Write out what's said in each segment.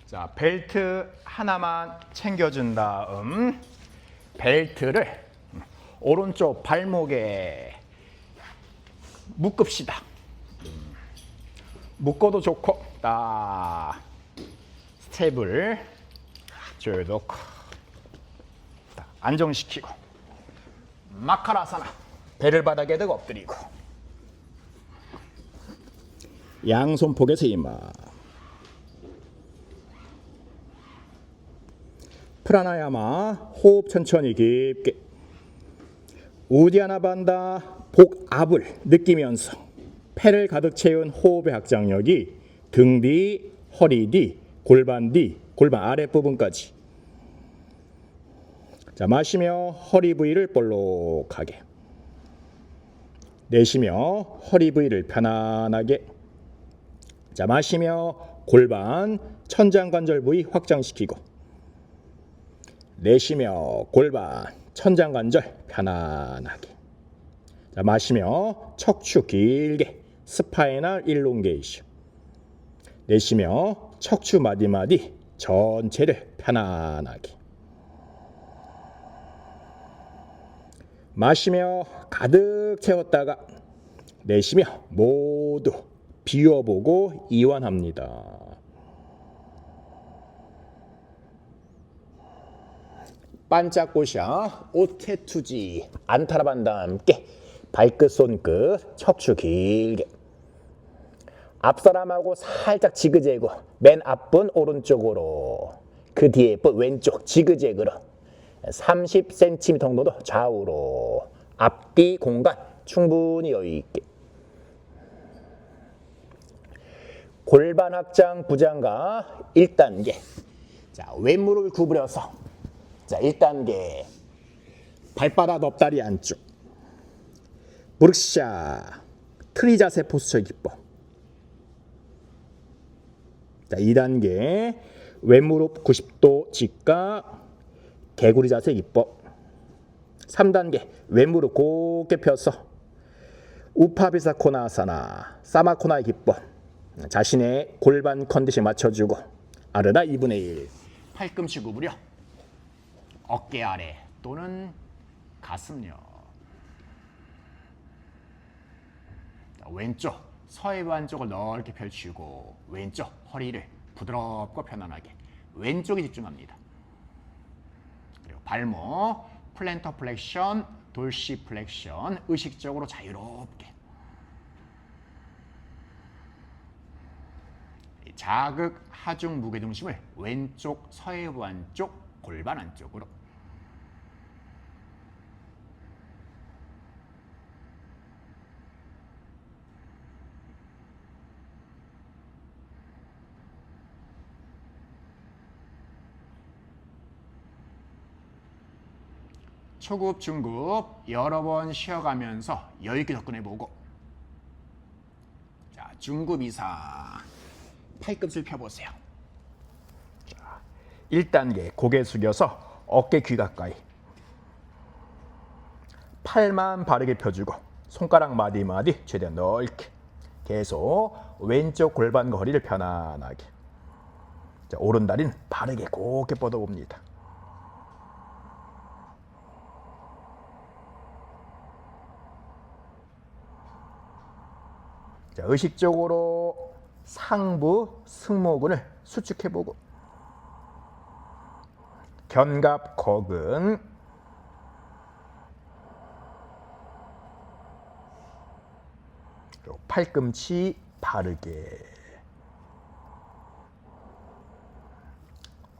자, 벨트 하나만 챙겨준 다음 벨트를 오른쪽 발목에 묶읍시다. 묶어도 좋고 딱 스텝을 쭉 놓고 딱 안정시키고 마카라사나 배를 바닥에 대고 엎드리고 양손 포개 세이마 프라나야마 호흡 천천히 깊게 우디아나 반다 복압을 느끼면서 폐를 가득 채운 호흡의 확장력이 등 뒤, 허리 뒤, 골반 뒤, 골반 아랫부분까지. 자, 마시며 허리 부위를 볼록하게. 내쉬며 허리 부위를 편안하게. 자, 마시며 골반, 천장관절 부위 확장시키고. 내쉬며 골반, 천장관절 편안하게. 자, 마시며 척추 길게. 스파이널 일롱게이션. 내쉬며 척추 마디마디 전체를 편안하게. 마시며 가득 채웠다가 내쉬며 모두 비워보고 이완합니다. 반짝고샤 오테투지 안타라반다 함께 발끝 손끝 척추 길게 앞사람하고 살짝 지그재그 맨 앞분 오른쪽으로 그 뒤에 분 왼쪽 지그재그로 30cm 정도 좌우로 앞뒤 공간 충분히 여유있게 골반 확장 부장과 1단계 자 왼무릎을 구부려서 자 1단계 발바닥 엎다리 안쪽 무릎샤 트리 자세 포스처 기법 자 2단계 왼무릎 90도 직각 개구리 자세 기법 3단계 왼무릎 곧게 펴서 우파비사코나아사나 사마코나의 기법 자신의 골반 컨디션 맞춰주고 아르다 2분의 1 팔꿈치 구부려 어깨 아래 또는 가슴요 왼쪽 서해부 안쪽을 넓게 펼치고 왼쪽 허리를 부드럽고 편안하게 왼쪽에 집중합니다. 그리고 발목 플랜터 플렉션, 돌시 플렉션 의식적으로 자유롭게 자극 하중 무게중심을 왼쪽 서해부 안쪽 골반 안쪽으로 초급, 중급 여러 번 쉬어가면서 여유있게 접근해보고 자, 중급 이상 팔꿈치를 펴보세요. 자, 1단계 고개 숙여서 어깨 귀 가까이 팔만 바르게 펴주고 손가락 마디마디 최대한 넓게 계속 왼쪽 골반과 허리를 편안하게 자, 오른다리는 바르게 곱게 뻗어봅니다. 자, 의식적으로 상부 승모근을 수축해보고 견갑 거근 팔꿈치 바르게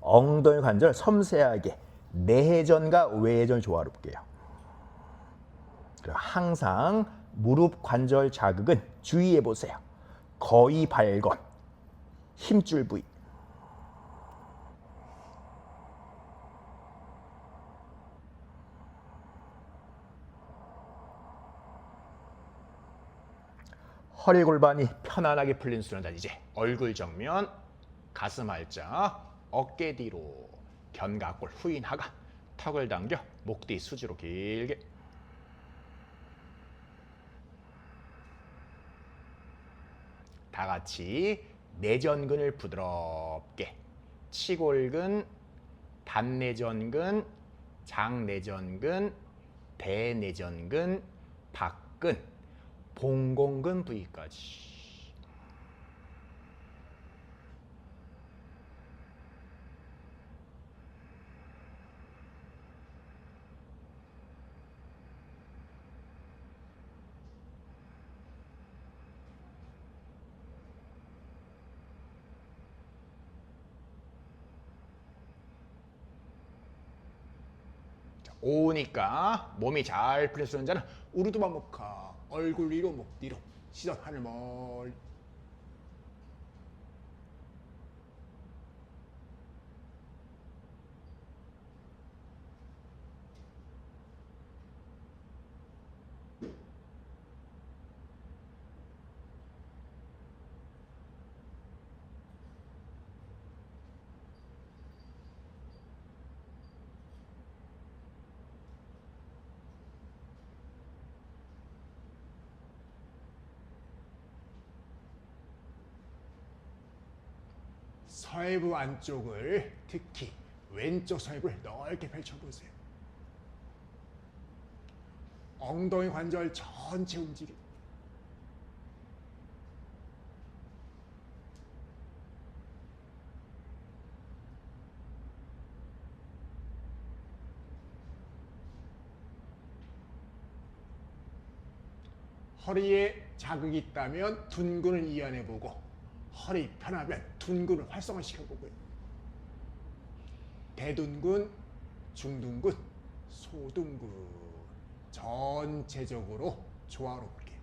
엉덩이 관절 섬세하게 내회전과 외회전 조화롭게요. 항상 무릎 관절 자극은 주의해 보세요. 거의 발건, 힘줄 부위. 허리 골반이 편안하게 풀린 순간 이제 얼굴 정면, 가슴 알짜, 어깨 뒤로, 견갑골 후인 하가, 턱을 당겨 목 뒤 수지로 길게. 다 같이 내전근을 부드럽게 치골근, 단내전근, 장내전근, 대내전근, 박근, 봉공근 부위까지. 오니까 몸이 잘 풀려서 자는 우르두바모카 얼굴 위로 목 뒤로 시선 하늘 멀리. 서해부 안쪽을 특히 왼쪽 서해부를 넓게 펼쳐보세요. 엉덩이 관절 전체 움직임. 허리에 자극이 있다면 둔근을 이완해보고 허리 편하면 둔근을 활성화시켜보고요. 대둔근, 중둔근, 소둔근 전체적으로 조화롭게.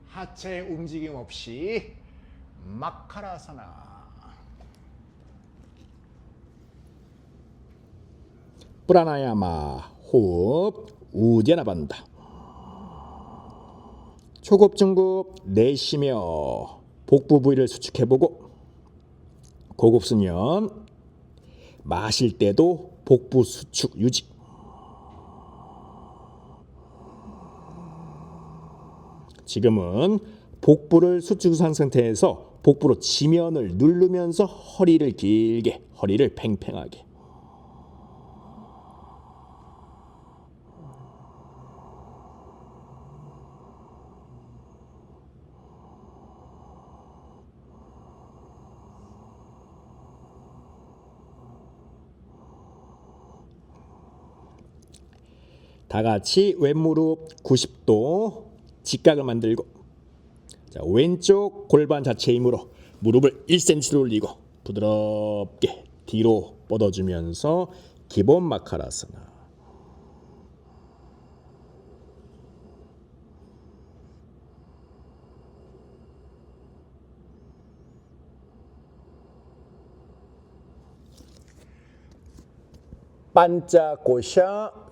하체 움직임 없이 마카라사나. 프라나야마 호흡 우제나반다. 초급 중급 내쉬며 복부 부위를 수축해보고, 고급 수면 마실 때도 복부 수축 유지. 지금은 복부를 수축한 상태에서 복부로 지면을 누르면서 허리를 길게, 허리를 팽팽하게. 다 같이 왼무릎 90도 직각을 만들고, 자, 왼쪽 골반 자체 힘으로 무릎을 1cm 올리고 부드럽게 뒤로 뻗어주면서 기본 마카라사나. 반짝고샤.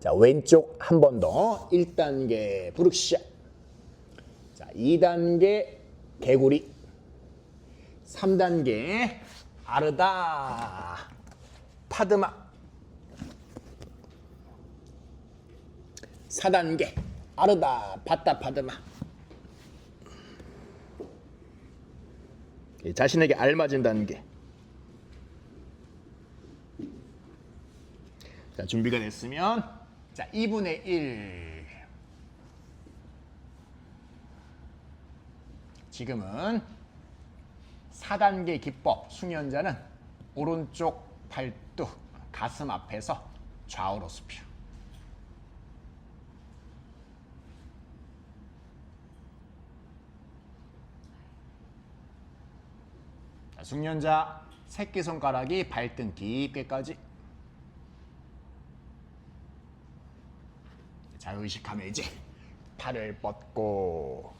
자, 왼쪽 한 번 더. 1단계 부르시아. 자, 2단계 개구리. 3단계 아르다 파드마. 4단계 아르다 바타 파드마. 자신에게 알맞은 단계. 자, 준비가 됐으면 자, 2분의 1. 지금은 4단계 기법. 숙련자는 오른쪽 팔뚝 가슴 앞에서 좌우로 수평. 자, 숙련자 새끼손가락이 발등 깊게까지. 자, 의식하면 이제 팔을 뻗고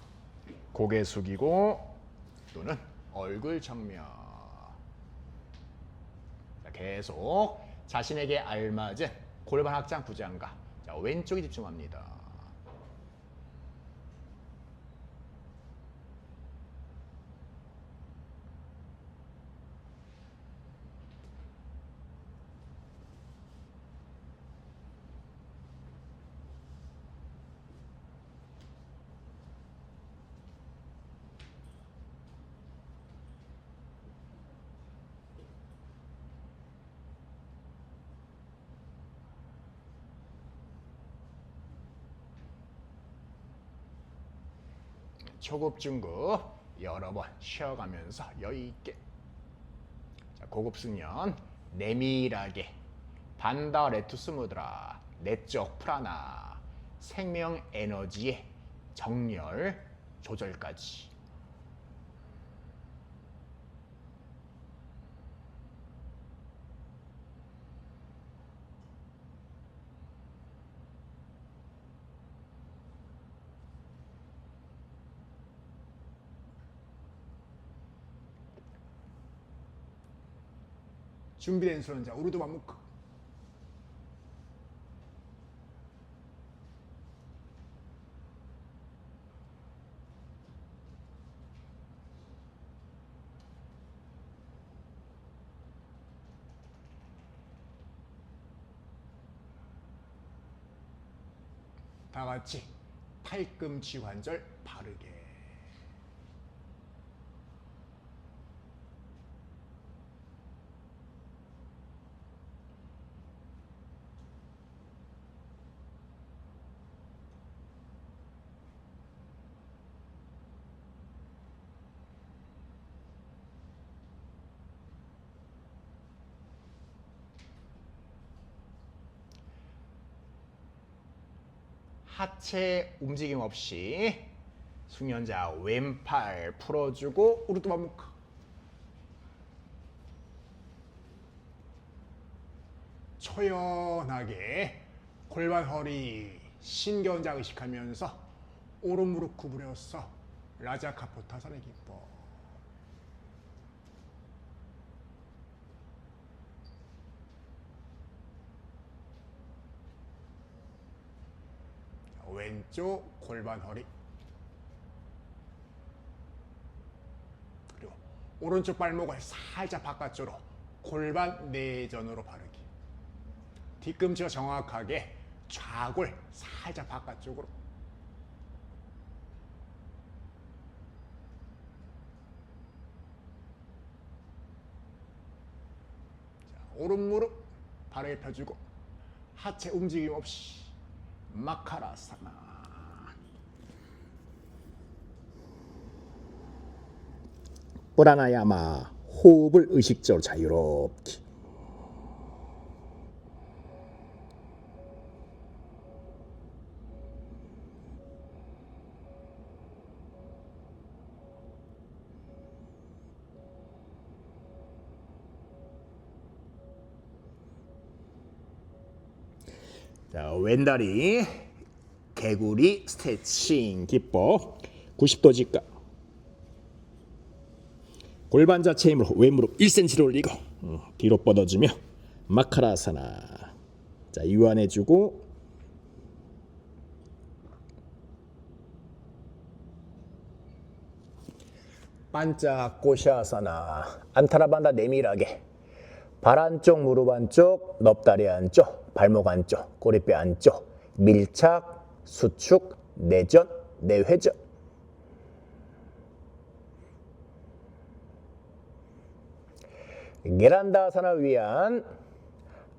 고개 숙이고 또는 얼굴 정면. 자, 계속 자신에게 알맞은 골반 확장 부장가. 자, 왼쪽에 집중합니다. 초급, 중급 여러 번 쉬어가면서 여유 있게. 자, 고급 숙련 내밀하게. 반다 레투스 무드라. 내적 프라나. 생명 에너지의 정렬 조절까지. 준비된 수련자 우르두 반무크. 다 같이 팔꿈치 관절 바르게. 하체 움직임 없이 숙련자 왼팔 풀어주고 우르두 반무크. 초연하게 골반 허리 신경자 의식하면서 오른 무릎 구부려서 라자카포타산의 기법. 왼쪽 골반 허리. 그리고 오른쪽 발목을 살짝 바깥쪽으로 골반 내전으로 바르기. 뒤꿈치가 정확하게 좌골 살짝 바깥쪽으로. 자, 오른 무릎 바르게 펴주고 하체 움직임 없이 마카라사나. 프라나야마 호흡을 의식적으로 자유롭게. 자, 왼다리 개구리 스트레칭 기법. 90도 직각. 골반 자체 힘으로 왼무릎 1cm를 올리고 뒤로 뻗어주며 마카라사나. 자, 유안해주고 반짝 고샤사나. 안타라반다 내밀하게. 발 안쪽, 무릎 안쪽, 넙다리 안쪽, 발목 안쪽, 꼬리뼈 안쪽, 밀착, 수축, 내전, 내회전. 게란다아사나를 위한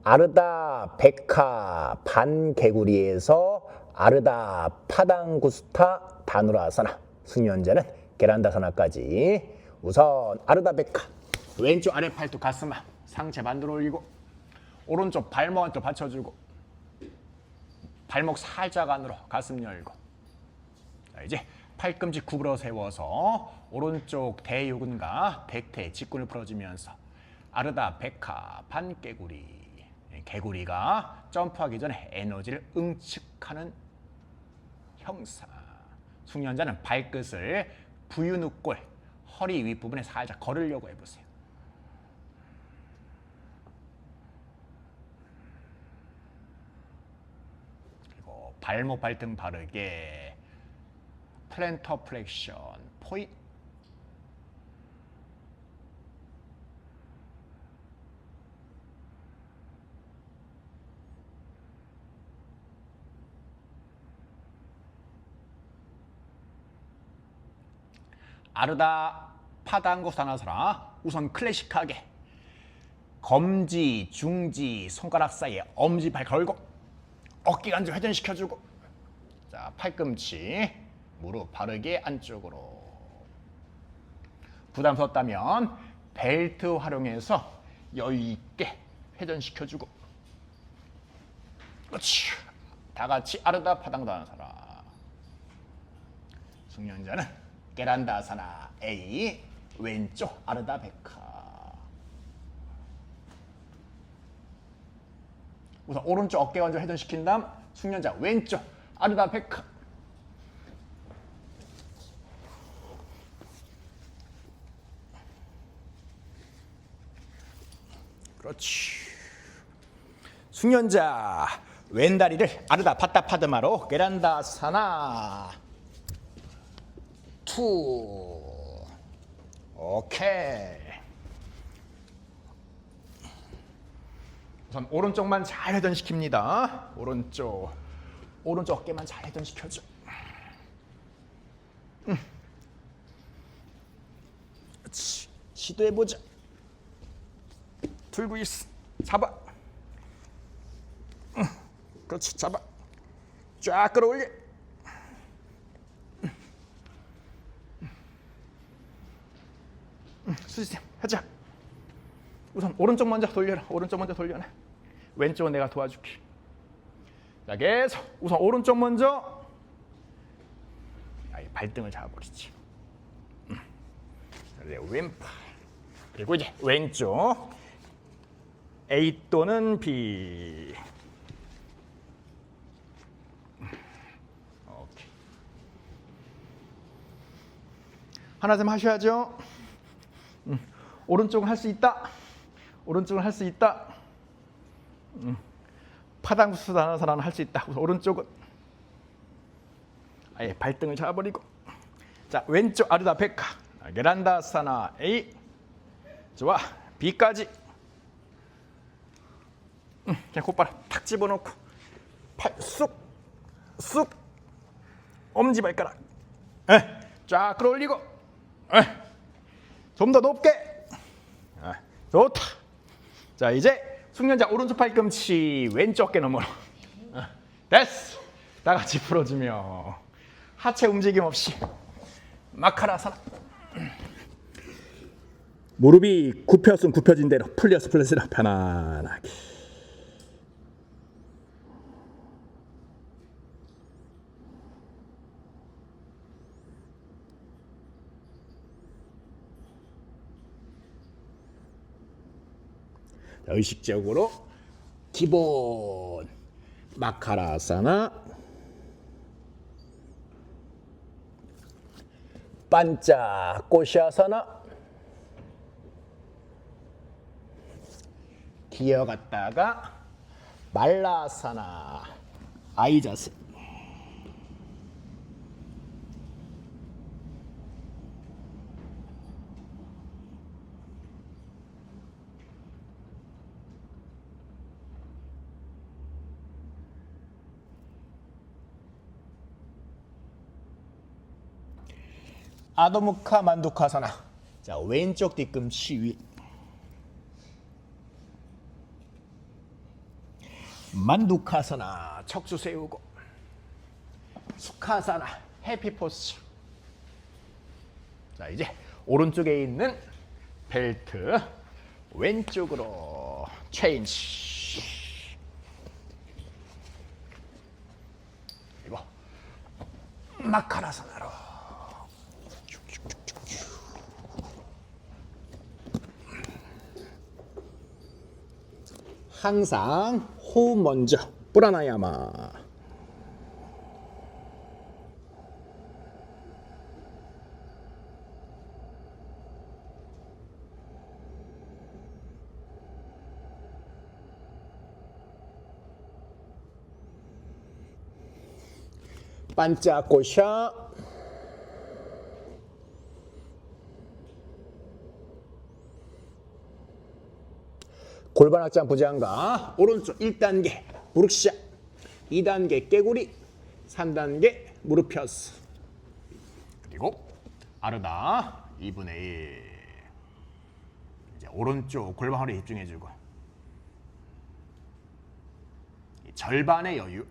아르다 베카 반개구리에서 아르다 파당구스타 다누라아사나. 숙련자는 게란다아사나까지. 우선 아르다 베카. 왼쪽 아래 팔뚝 가슴 앞 상체 반대로 올리고 오른쪽 발목 안쪽 받쳐주고 발목 살짝 안으로 가슴 열고. 자, 이제 팔꿈치 구부러 세워서 오른쪽 대유근과 백태 직근을 풀어주면서 아르다 베카 반개구리. 개구리가 점프하기 전에 에너지를 응축하는 형사. 숙련자는 발끝을 부유늑골 허리 윗부분에 살짝 걸으려고 해보세요. 그리고 발목 발등 바르게 플랜터 플렉션 포인. 아르다 파당고사나사라. 우선 클래식하게 검지, 중지, 손가락 사이에 엄지발 걸고 어깨 간질 회전시켜주고. 자, 팔꿈치 무릎 바르게 안쪽으로. 부담스럽다면 벨트 활용해서 여유 있게 회전시켜주고. 그렇지. 다 같이 아르다 파당다나사나. 숙련자는 게란다아사나 A, 왼쪽 아르다 베카. 우선 오른쪽 어깨 관절 회전시킨 다음 숙련자 왼쪽 아르다 베카. 그렇지. 숙련자 왼다리를 아르다 파타파드마로 게란다아사나. 투. 오케이. 우선 오른쪽만 잘 회전시킵니다. 오른쪽 어깨만 잘 회전시켜줘. 그렇지. 시도해보자. 들고 있어. 잡아. 그렇지. 잡아. 쫙 끌어올려. 수지쌤 하자. 우선 오른쪽 먼저 돌려라. 오른쪽 먼저 돌려놔. 왼쪽은 내가 도와줄게. 자, 계속 우선 오른쪽 먼저. 발등을 잡아버리지. 내 왼팔. 그리고 이제 왼쪽 A 또는 B. 오케이. 하나쯤 하셔야죠. 오른쪽은 할 수 있다. 오른쪽은 할 수 있다. 파당수다나사라는 할 수 있다. 오른쪽은 아예 발등을 잡아버리고. 자, 왼쪽 아르다 베카 게란다아사나 A. 좋아. B까지. 그냥 곧바로 탁 집어넣고 팔 쑥 엄지발가락 쫙 끌어올리고 좀 더 높게. 좋다. 자, 이제 숙련자 오른쪽 팔꿈치 왼쪽 어깨 너머로. 됐어. 다 같이 풀어주며 하체 움직임 없이 마카라사나. 무릎이 굽혔으면 굽혀진 대로, 풀려서 풀려서 편안하게. 자, 의식적으로 기본 마카라사나, 반짝 꼬시아사나, 기어갔다가 말라사나 아이자세. 아도무카 만두카사나. 자, 왼쪽 뒤꿈치 위. 만두카사나 척수 세우고. 수카사나 해피포스. 자, 이제 오른쪽에 있는 벨트 왼쪽으로 체인지. 그리고 마카라사나로. 항상 호흡 먼저. 뿌라나야마. 반짝 꼬샤. 골반 확장 부장가. 오른쪽 1단계 무릎시작. 2단계 깨구리. 3단계 무릎 펴스. 그리고 아르다 2분의 1. 이제 오른쪽 골반 허리 집중해주고. 절반의 여유.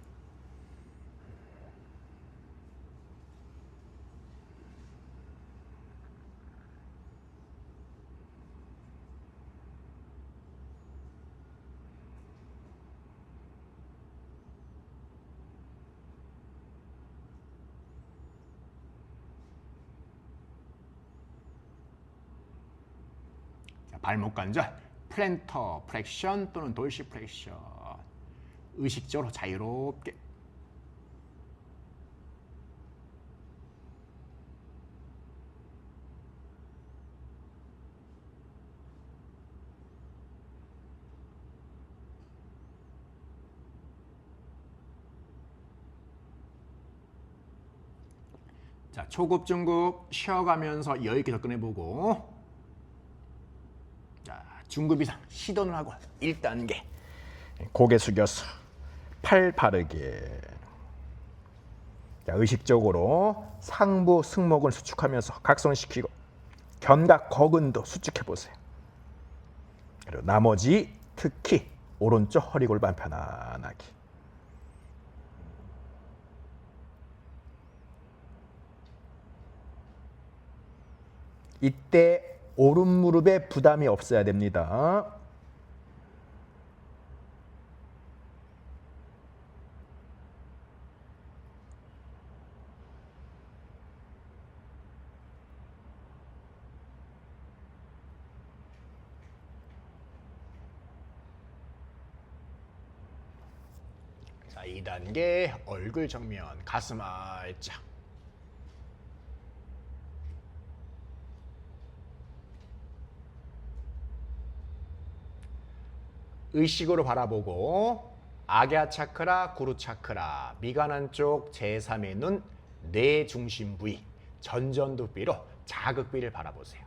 발목 관절 플랜터 플렉션 또는 돌시 플렉션. 의식적으로 자유롭게. 자, 초급, 중급 쉬어가면서 여유 있게 접근해보고, 자, 중급 이상 시도를 하고 1단계 고개 숙여서 팔 바르게. 자, 의식적으로 상부 승모근 수축하면서 각선시키고 견갑 거근도 수축해보세요. 그리고 나머지 특히 오른쪽 허리골반 편안하게. 이때 오른 무릎에 부담이 없어야 됩니다. 자, 2단계 얼굴 정면, 가슴 알짝. 의식으로 바라보고 아갸 차크라, 구루 차크라, 미간 안쪽 제3의 눈, 뇌 중심 부위, 전전두피로 자극비를 바라보세요.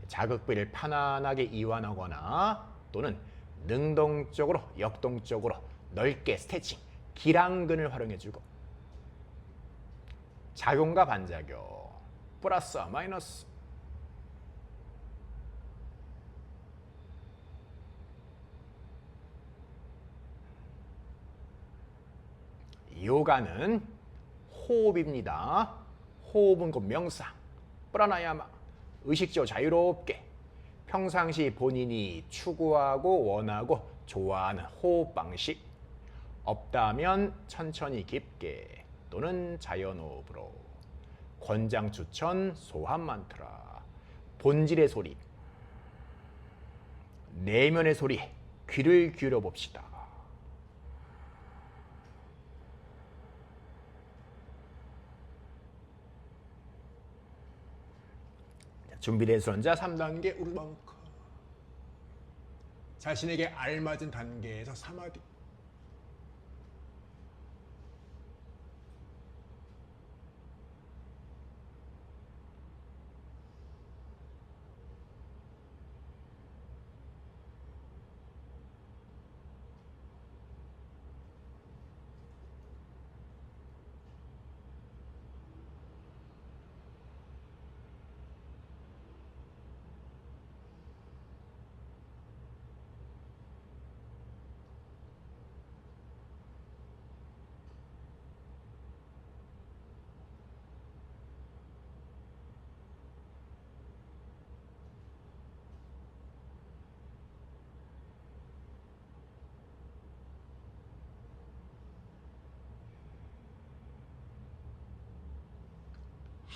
자극비를 편안하게 이완하거나 또는 능동적으로, 역동적으로 넓게 스트레칭, 기랑근을 활용해주고 작용과 반작용, 플러스 마이너스. 요가는 호흡입니다. 호흡은 곧 명상, 프라나야마. 의식적으로 자유롭게 평상시 본인이 추구하고 원하고 좋아하는 호흡 방식. 없다면 천천히 깊게 또는 자연호흡으로. 권장 추천 소환 만트라. 본질의 소리, 내면의 소리, 귀를 기울여 봅시다. 준비된 혼자 3단계 우르방카. 자신에게 알맞은 단계에서 사마디.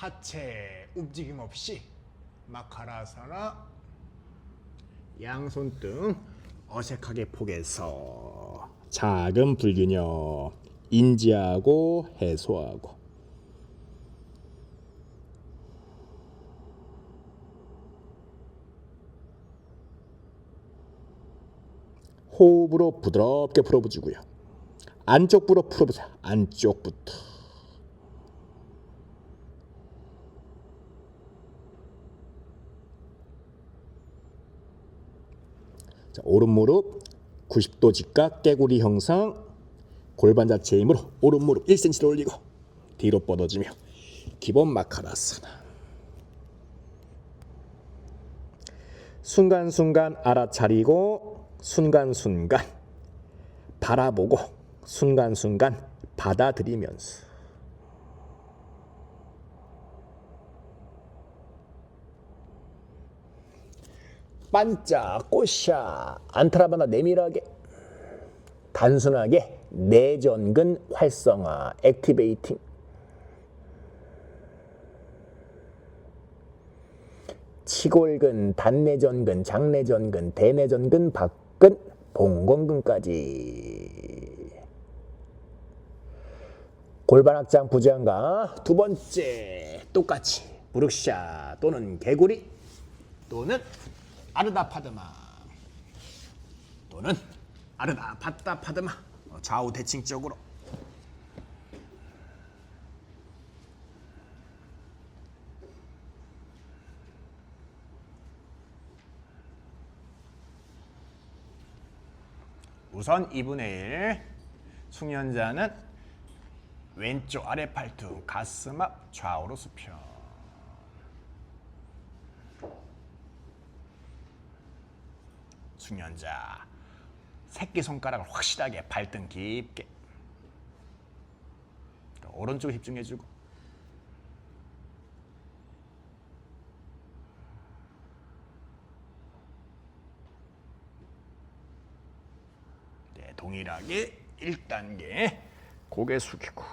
하체 움직임 없이 마카라사나. 양손등 어색하게 포개서 작은 불균형 인지하고 해소하고. 호흡으로 부드럽게 풀어주고요. 안쪽부로 풀어보자. 안쪽부터. 자, 오른 무릎 90도 직각 깨구리 형상. 골반 자체의 힘으로 오른 무릎 1cm를 올리고 뒤로 뻗어주며 기본 마카라사나. 순간순간 알아차리고 순간순간 바라보고 순간순간 받아들이면서. 반짝 꼬샤 안타라바나 내밀하게 단순하게 내전근 활성화 액티베이팅. 치골근, 단내전근, 장내전근, 대내전근, 박근, 봉건근까지. 골반 확장 부지런가. 두 번째 똑같이 브룩샤 또는 개구리 또는 아르다 파드마 또는 아르다 바다 파드마. 좌우 대칭 쪽으로. 우선 2분의 1 숙련자는 왼쪽 아래 팔뚝 가슴 앞 좌우로 수평. 숙련자 새끼손가락을 확실하게 발등 깊게. 오른쪽에 집중해주고. 네, 동일하게 1단계 고개 숙이고.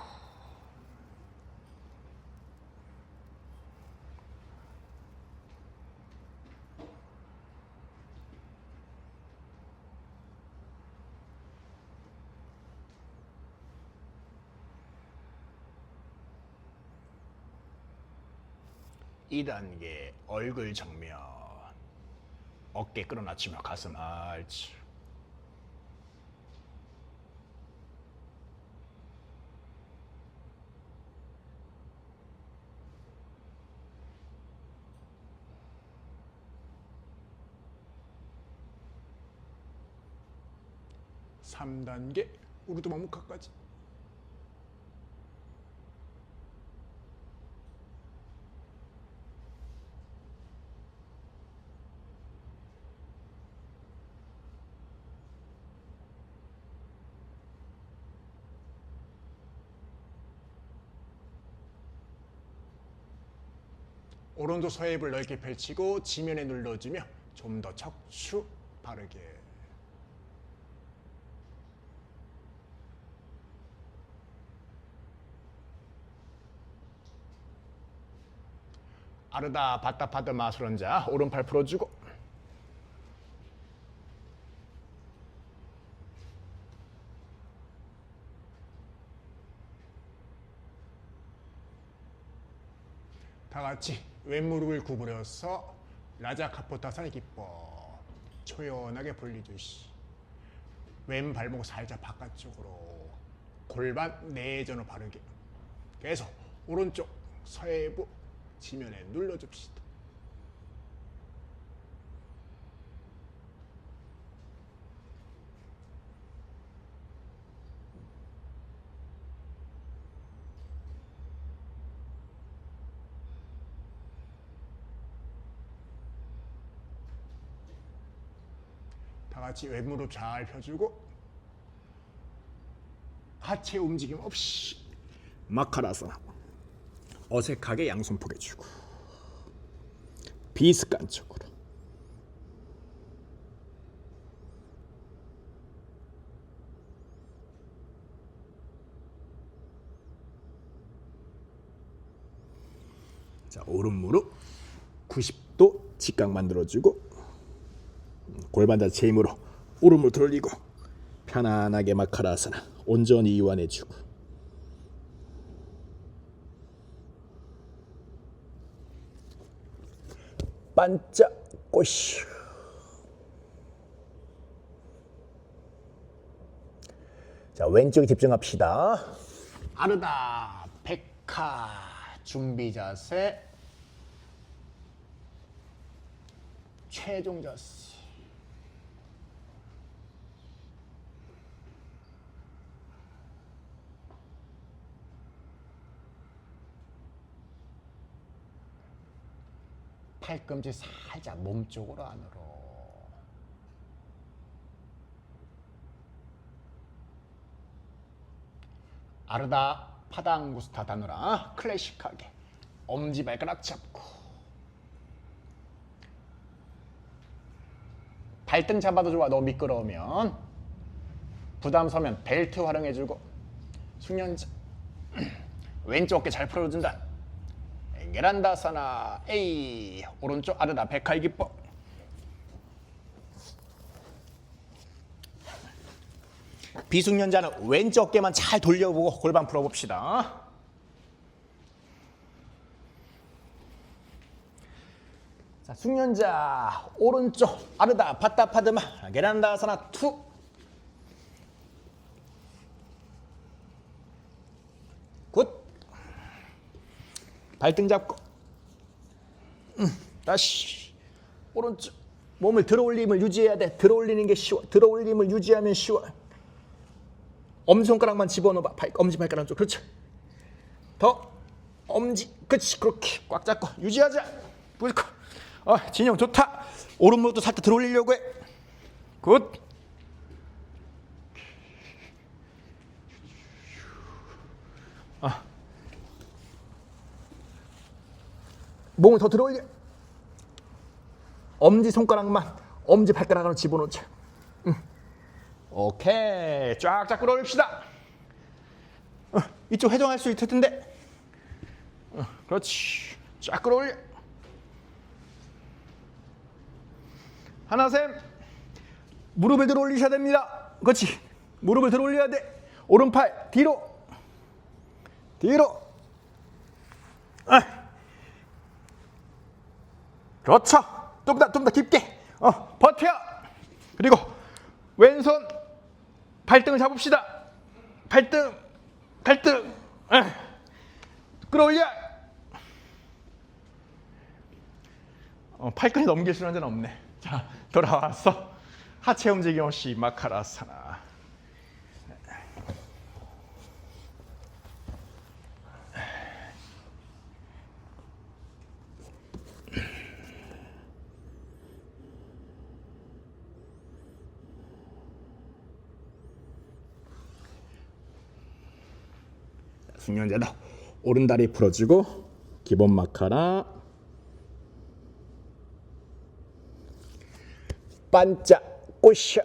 이 단계 얼굴 정면, 어깨 끌어낮추며 가슴 알치. 삼 단계 우르드 마무카까지. 오른쪽 서해부를 넓게 펼치고 지면에 눌러주며 좀 더 척추 바르게. 아르다 바다 파드마 수련자 오른팔 풀어주고. 다 같이 왼무릎을 구부려서 라자카포타산의 기법 초연하게 벌리듯이 왼 발목 살짝 바깥쪽으로 골반 내전으로 바르게. 계속 오른쪽 서해부 지면에 눌러줍시다. 다 같이 왼무릎 잘 펴주고 하체 움직임 없이 마카라사나 어색하게 양손 포개주고 비습관적으로. 자, 오른 무릎 90도 직각 만들어주고 골반 자체 힘으로 오른 무릎 돌리고 편안하게 마카라사나 온전히 이완해주고. 반짝 꼬시. 자, 왼쪽에 집중합시다. 아르다 백카 준비 자세, 최종 자세. 팔꿈치 살짝 몸쪽으로 안으로. 아르다 파당구스타 다누라 클래식하게 엄지발가락 잡고 발등 잡아도 좋아. 너무 미끄러우면 부담 서면 벨트 활용해주고. 숙련자 왼쪽 어깨 잘 풀어준다. 게란다사나 A. 오른쪽 아르다 백할 기법. 비숙련자는 왼쪽 어깨만 잘 돌려보고 골반 풀어봅시다. 자, 숙련자 오른쪽 아르다 바타 파드마 게란다사나 투. 굿. 발등 잡고 다시 오른쪽 몸을 들어올림을 유지해야 돼. 들어올리는 게 쉬워. 들어올림을 유지하면 쉬워. 엄지손가락만 집어넣어봐. 엄지발가락 쪽. 그렇죠. 더 엄지. 그렇지. 그렇게 꽉 잡고 유지하자. 불고. 진영 좋다. 오른무릎도 살짝 들어올리려고 해. 굿. 몸을 더 들어올려. 엄지손가락만 엄지발가락으로 집어넣자. 오케이. 쫙쫙 끌어올립시다. 이쪽 회전할 수 있을 텐데. 그렇지. 쫙 끌어올려. 하나쌤. 무릎을 들어 올리셔야 됩니다. 그렇지. 무릎을 들어 올려야 돼. 오른팔 뒤로. 뒤로. 그렇죠. 좀 더 깊게. 버텨. 그리고 왼손 발등을 잡읍시다. 발등. 끌어올려. 팔끈이 넘길 수 있는 데는 없네. 자, 돌아왔어. 하체 움직임 없이 마카라사나. 숙련자도 오른다리 풀어주고 기본 마카라 반짝 꼬셔.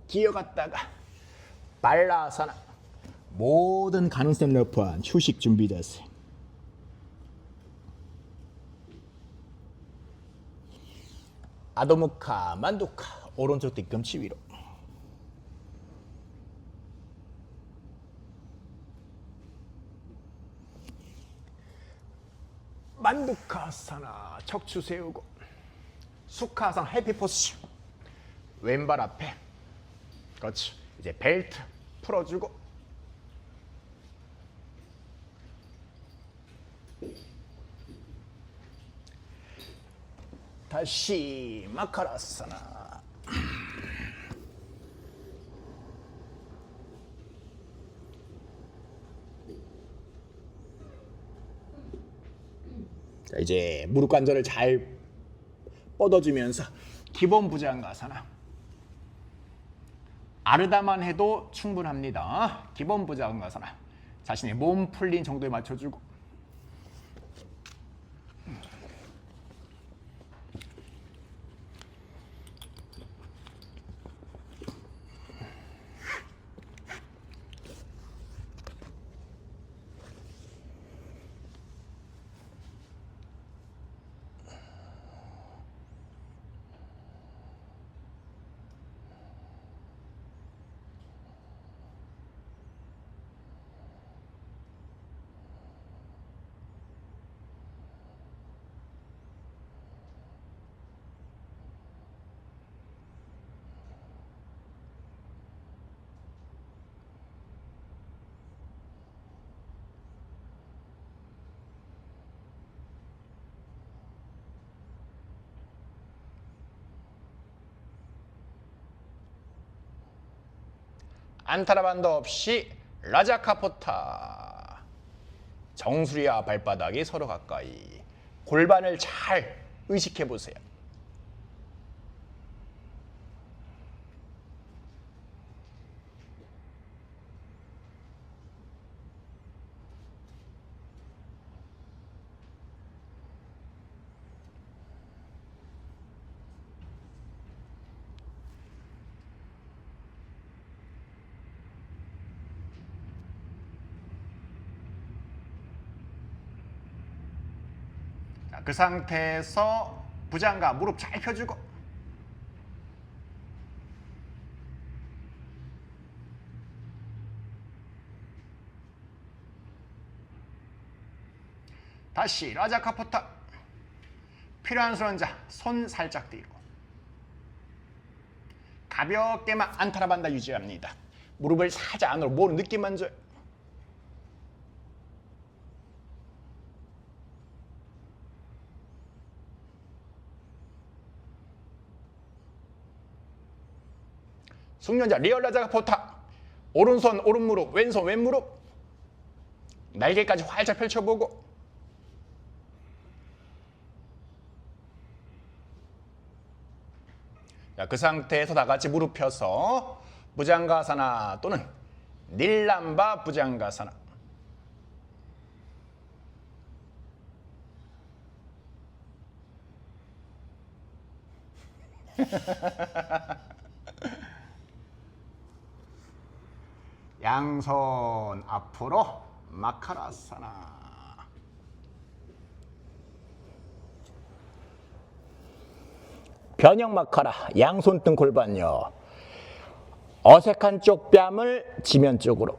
기어갔다가 발라사나. 모든 가능성 러프한 휴식 준비됐어요. 아도무카 만두카. 오른쪽 뒤꿈치 위로. 만두카사나. 척추 세우고. 수카사나 해피포스. 왼발 앞에. 그렇지. 이제 벨트 풀어주고. 다시 마카라사나. 자, 이제 무릎 관절을 잘 뻗어주면서 기본 부장가사나. 아르다만 해도 충분합니다. 기본 부장가사나. 자신의 몸 풀린 정도에 맞춰주고. 안타라반도 없이 라자카포타. 정수리와 발바닥이 서로 가까이. 골반을 잘 의식해 보세요. 자, 그 상태에서 부장가 무릎 잘 펴주고 다시 라자카포타. 필요한 수련자 손 살짝 뒤로. 가볍게만 안타라반다 유지합니다. 무릎을 살짝 안으로 모으는 느낌만 줘요. 숙련자 리얼 라자카포타. 오른손 오른무릎, 왼손 왼무릎. 날개까지 활짝 펼쳐보고 자, 그 상태에서 다 같이 무릎 펴서 부장가사나 또는 닐람바 부장가사나. 양손 앞으로 마카라사나. 변형 마카라, 양손 등 골반요. 어색한 쪽 뺨을 지면 쪽으로.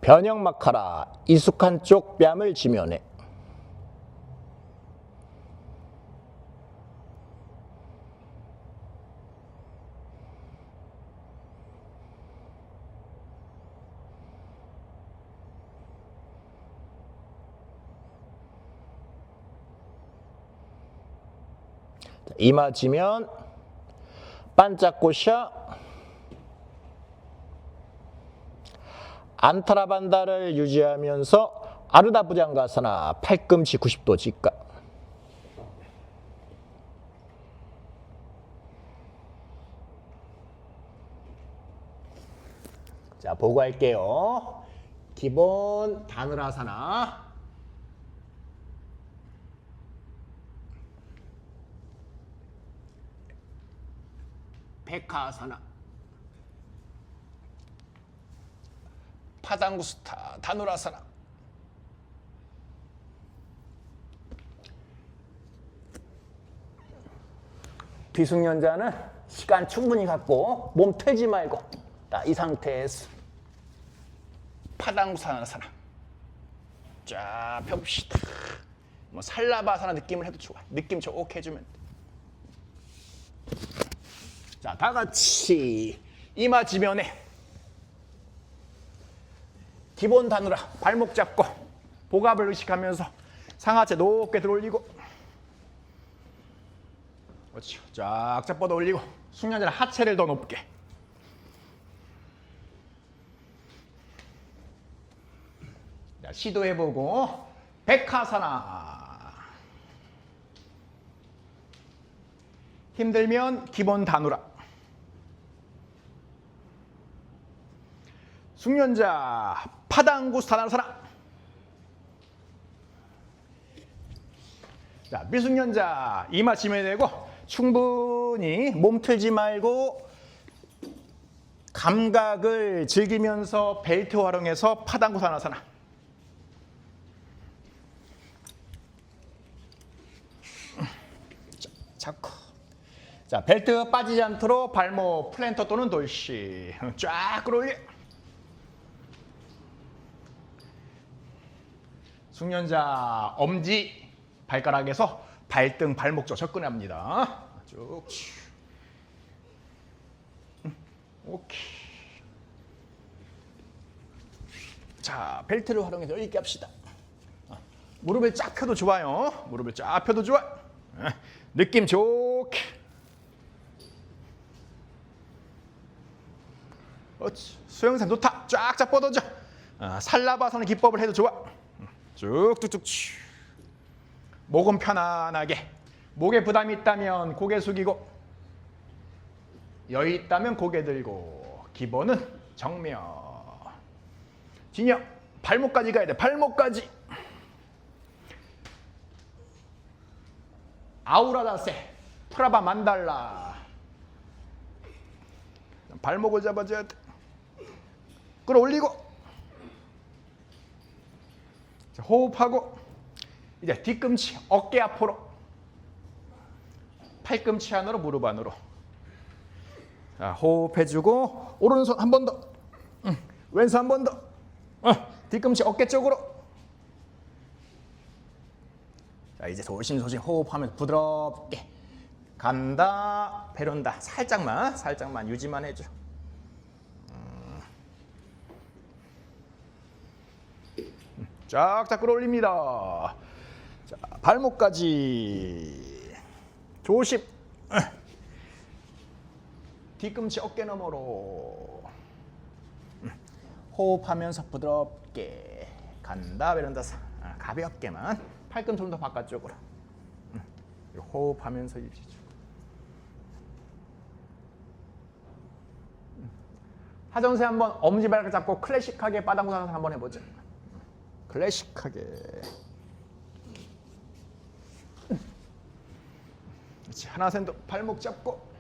변형 마카라, 익숙한 쪽 뺨을 지면에. 이마 지면 반짝고샤. 안타라반다를 유지하면서 아르다 부장가사나 팔꿈치 90도 직각. 자, 보고 할게요. 기본 다누라사나. 백하사나. 파당구스타, 다누라사나. 뒤숙련자는 시간 충분히 갖고 몸 틀지 말고 이 상태에서 파당구사나사나 쫙 펴봅시다. 뭐 살라바사나 느낌을 해도 좋아. 느낌 좋게 해주면 돼. 자, 다 같이 이마 지면에 기본 다누라 발목 잡고 복압을 의식하면서 상하체 높게 들어올리고 그렇죠. 쫙쫙 뻗어 올리고 숙련자는 하체를 더 높게. 자, 시도해보고 백하사나. 힘들면 기본 다누라. 숙련자 파당구스타나사나. 자, 미숙련자 이마 지면에 대고 충분히 몸 틀지 말고 감각을 즐기면서 벨트 활용해서 파당구스타나사나. 잡고. 자, 벨트 빠지지 않도록 발목 플랜터 또는 돌시 쫙 끌어올려. 숙련자 엄지 발가락에서 발등 발목 쪽 접근합니다. 쭉. 오케이. 자, 벨트를 활용해서 여유 있게 합시다. 무릎을 쫙 펴도 좋아요. 무릎을 쫙 펴도 좋아. 느낌 좋게. 그렇지. 수영선 좋다. 쫙쫙 뻗어져. 살라바서는 기법을 해도 좋아. 쭉쭉쭉. 목은 편안하게. 목에 부담이 있다면 고개 숙이고 여유 있다면 고개 들고. 기본은 정면. 진영. 발목까지 가야 돼. 발목까지. 아우라 자세. 프라바 만달라. 발목을 잡아줘야 돼. 끌어올리고. 자, 호흡하고. 이제 뒤꿈치 어깨 앞으로. 팔꿈치 안으로 무릎 안으로. 자, 호흡해주고 오른손 한 번 더. 왼손 한 번 더. 뒤꿈치 어깨 쪽으로. 자, 이제 조심조심 호흡하면서 부드럽게 간다 배론다. 살짝만 유지만 해줘. 쫙쫙 끌어올립니다. 자, 발목까지 조심. 뒤꿈치 어깨 너머로. 호흡하면서 부드럽게 간다 베란다. 가볍게만. 팔꿈치 좀 더 바깥쪽으로. 호흡하면서 유지해주고. 하정세 한번 엄지발가락 잡고 클래식하게 바닥구사상 한번 해보죠. 클래식하게. 그렇지. 하나 셋도 발목 잡고.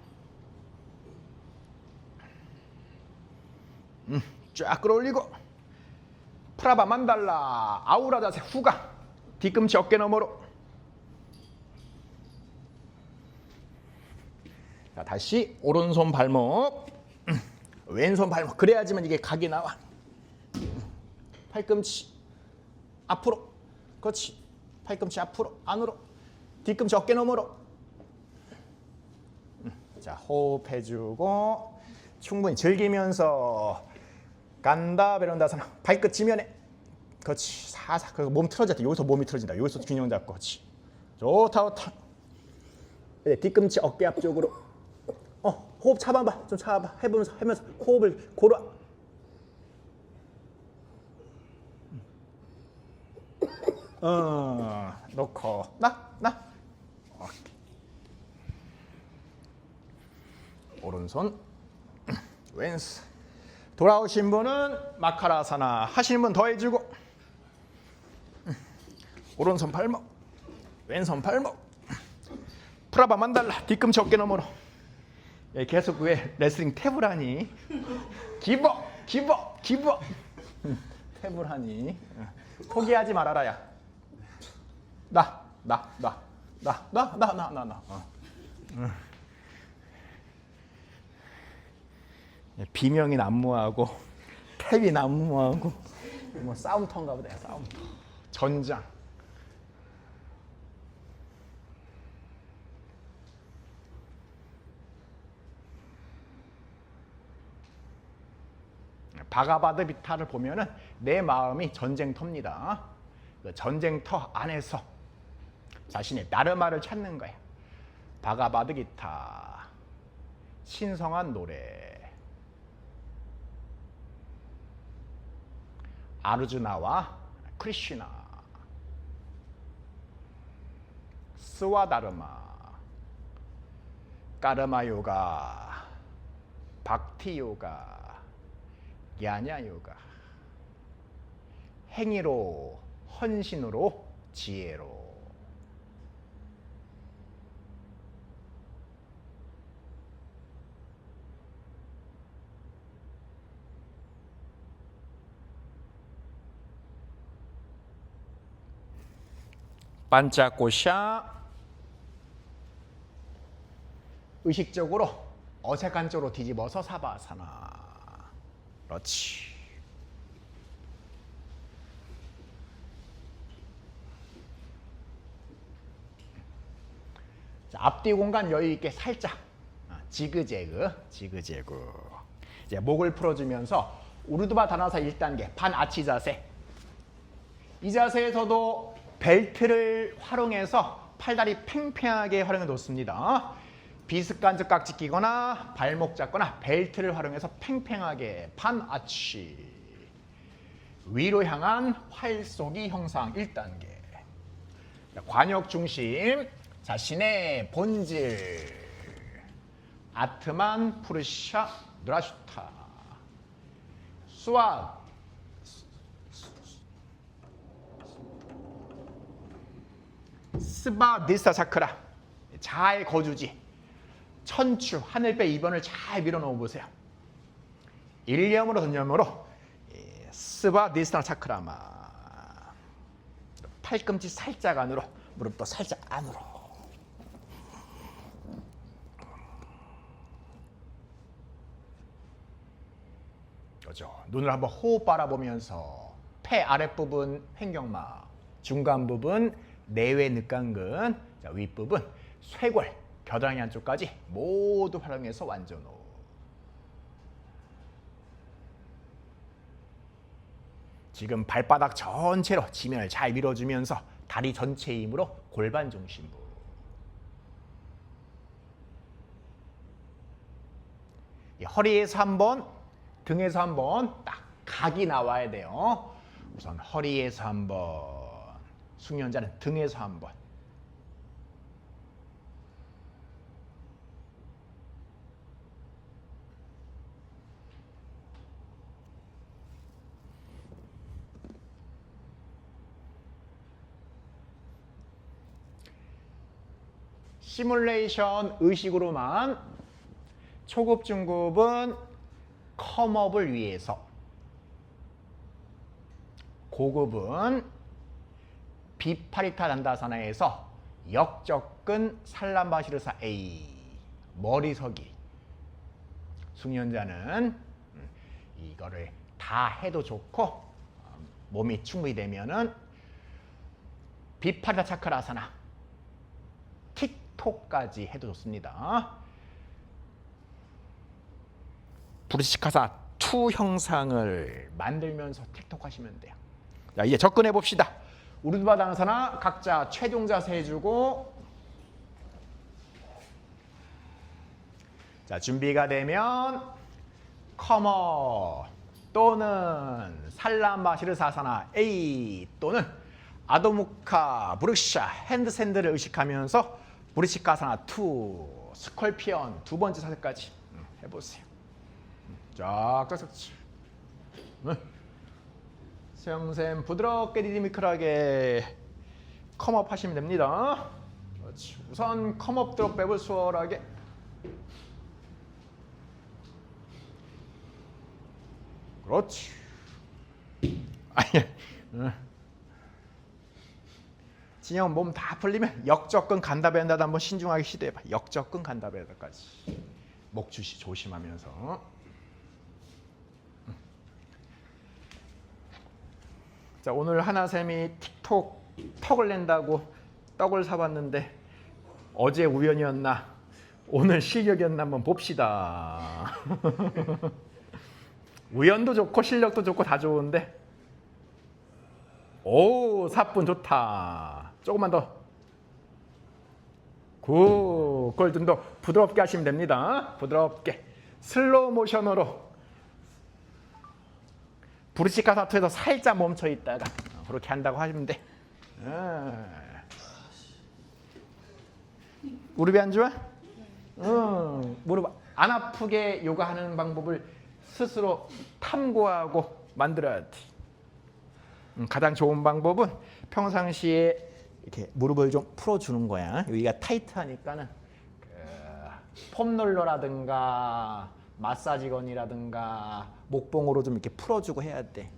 쫙 끌어올리고. 프라바 만달라. 아우라 자세 후가. 뒤꿈치 어깨 너머로. 자, 다시 오른손 발목. 왼손 발목. 그래야지만 이게 각이 나와. 팔꿈치 앞으로. 그렇지. 팔꿈치 앞으로 안으로. 뒤꿈치 어깨 너머로. 자, 호흡해주고 충분히 즐기면서 간다 베란다사나. 발끝 지면에. 그렇지. 사사. 몸 틀어졌다. 여기서 몸이 틀어진다. 여기서 균형 잡고. 그렇지. 좋다. 네, 뒤꿈치 어깨 앞쪽으로. 호흡 참아봐. 좀 참아봐. 해보면서 호흡을 고루. 놓고 나. 오케이. 오른손 왼손. 돌아오신 분은 마카라사나 하시는 분 더 해주고. 오른손 발목 왼손 발목. 프라바 만달라. 뒤꿈치 어깨 너머로. 예, 계속 왜 레슬링 탭을 하니? 기버. 탭을 하니? 포기하지 말아라야. 나. 비명이 난무하고 탭이 난무하고 뭐 싸움터인가 보다. 싸움터. 전장. 바가바드기타를 보면은 내 마음이 전쟁터입니다. 그 전쟁터 안에서 자신의 나르마를 찾는 거야. 바가바드기타. 신성한 노래. 아르주나와 크리슈나. 스와다르마. 까르마 요가. 박티 요가. 야냐 요가. 행위로 헌신으로 지혜로. 반짝고샤. 의식적으로 어색한 쪽으로 뒤집어서 사바아사나. 그렇지. 자, 앞뒤 공간 여유 있게 살짝 지그재그. 이제 목을 풀어주면서 우르드바 다나사 1단계 반아치 자세. 이 자세에서도 벨트를 활용해서 팔다리 팽팽하게 활용해 놓습니다. 비스간즈 깍지 끼거나 발목 잡거나 벨트를 활용해서 팽팽하게 반아치. 위로 향한 활쏘기 형상 1단계. 관역 중심. 자신의 본질. 아트만, 프루시아, 드라슈타. 수아, 스바디스타 차크라. 잘 거주지. 천추, 하늘배 2번을 잘 밀어넣어 보세요. 일념으로 전념으로 스바디스타 차크라마. 팔꿈치 살짝 안으로, 무릎도 살짝 안으로. 그렇죠. 눈을 한번 호흡 바라보면서 폐 아랫부분 횡격막, 중간 부분 내외 늑간근, 자, 윗부분 쇄골, 겨드랑이 안쪽까지 모두 활용해서 완전 호흡. 지금 발바닥 전체로 지면을 잘 밀어주면서 다리 전체 힘으로 골반 중심부. 허리에서 한번, 등에서 한번 딱 각이 나와야 돼요. 우선 허리에서 한번, 숙련자는 등에서 한번. 시뮬레이션 의식으로만 초급, 중급은 컴업을 위해서, 고급은 비파리타 단다사나에서 역접근 살람바시르사 A 머리서기. 숙련자는 이거를 다 해도 좋고 몸이 충분히 되면은 비파리타 차크라사나 틱톡까지 해도 좋습니다. 브루시카사 2 형상을 만들면서 틱톡 하시면 돼요. 자, 이제 접근해 봅시다. 우르드바다나사나 각자 최종 자세 해주고, 자, 준비가 되면 컴업 또는 살람바시르사사나 A 또는 아도무카 브루샤 핸드샌드를 의식하면서 브루시카사나 2 스콜피언 2번째 자세까지 해보세요. 쫙쫙쫙. 수영샘 부드럽게 디디미컬하게 컴업 하시면 됩니다. 그렇지. 우선 컴업 드롭백을 수월하게. 그렇지. 아니, 진영 몸 다 풀리면 역접근 간다베한다도 한번 신중하게 시도해봐. 역접근 간다베한다까지. 목 주시 조심하면서. 자, 오늘 하나쌤이 틱톡 턱을 낸다고 떡을 사봤는데 어제 우연이었나 오늘 실력이었나 한번 봅시다. 우연도 좋고 실력도 좋고 다 좋은데, 오, 사뿐 좋다. 조금만 더. 굿. 그걸 좀 더 부드럽게 하시면 됩니다. 부드럽게 슬로우 모션으로 브루시카사2에서 살짝 멈춰 있다가 그렇게 한다고 하시면 돼. 무릎이 안 좋아? 무릎 안 아프게 요가하는 방법을 스스로 탐구하고 만들어야 돼. 가장 좋은 방법은 평상시에 이렇게 무릎을 좀 풀어주는 거야. 여기가 타이트하니까는 폼롤러라든가 마사지건이라든가 목봉으로 좀 이렇게 풀어주고 해야 돼.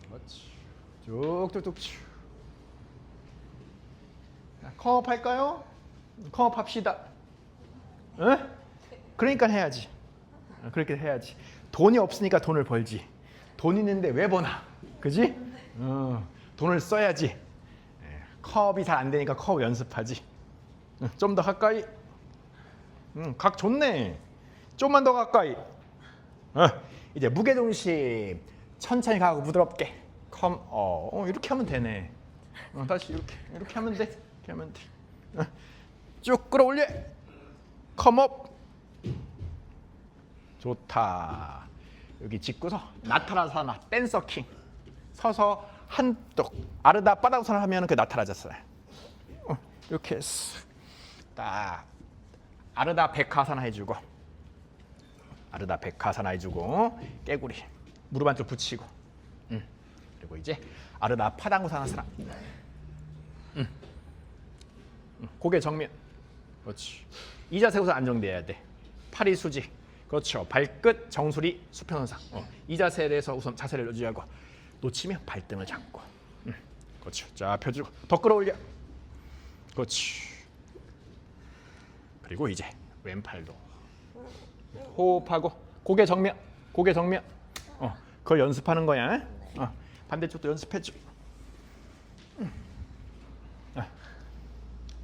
그렇지. 쭉쭉쭉. 컴업 할까요? 컴업 합시다. 응? 그러니까 해야지. 그렇게 해야지. 돈이 없으니까 돈을 벌지. 돈 있는데 왜 버나? 그지? 돈을 써야지. 컵이 잘 안 되니까 컵 연습하지. 좀 더 가까이. 각 좋네. 좀만 더 가까이. 이제 무게중심 천천히 가고 부드럽게. 이렇게 하면 되네. 다시 이렇게 하면 돼. 이렇게 하면 돼. 쭉 끌어올려. 컴업. 좋다. 여기 짚고서 나타라사나 댄서킹. 서서 한쪽 아르다 바닥선을 하면 그 나타라졌어요. 이렇게 해서 딱 아르다 백하사나 해주고, 아르다 백하사나 해주고, 깨구리 무릎 안쪽 붙이고, 그리고 이제 아르다 파당구사나사나. 고개 정면. 그렇지. 이 자세 우선 안정돼야 돼. 팔이 수직. 그렇죠. 발끝 정수리 수평선상. 이 자세에 대해서 우선 자세를 유지하고, 놓치면 발등을 잡고. 그렇죠. 자, 펴주고 더 끌어올려. 그렇지. 그리고 이제 왼팔도 호흡하고, 고개 정면, 고개 정면. 그걸 연습하는 거야. 반대쪽도 연습해줘.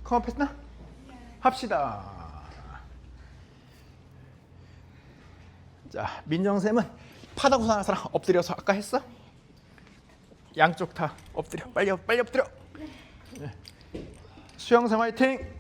컴업 했나? 합시다. 자, 민정쌤은 파다구사나사랑 엎드려서 아까 했어? 양쪽 다 엎드려. 빨리 엎드려. 수영쌤 화이팅.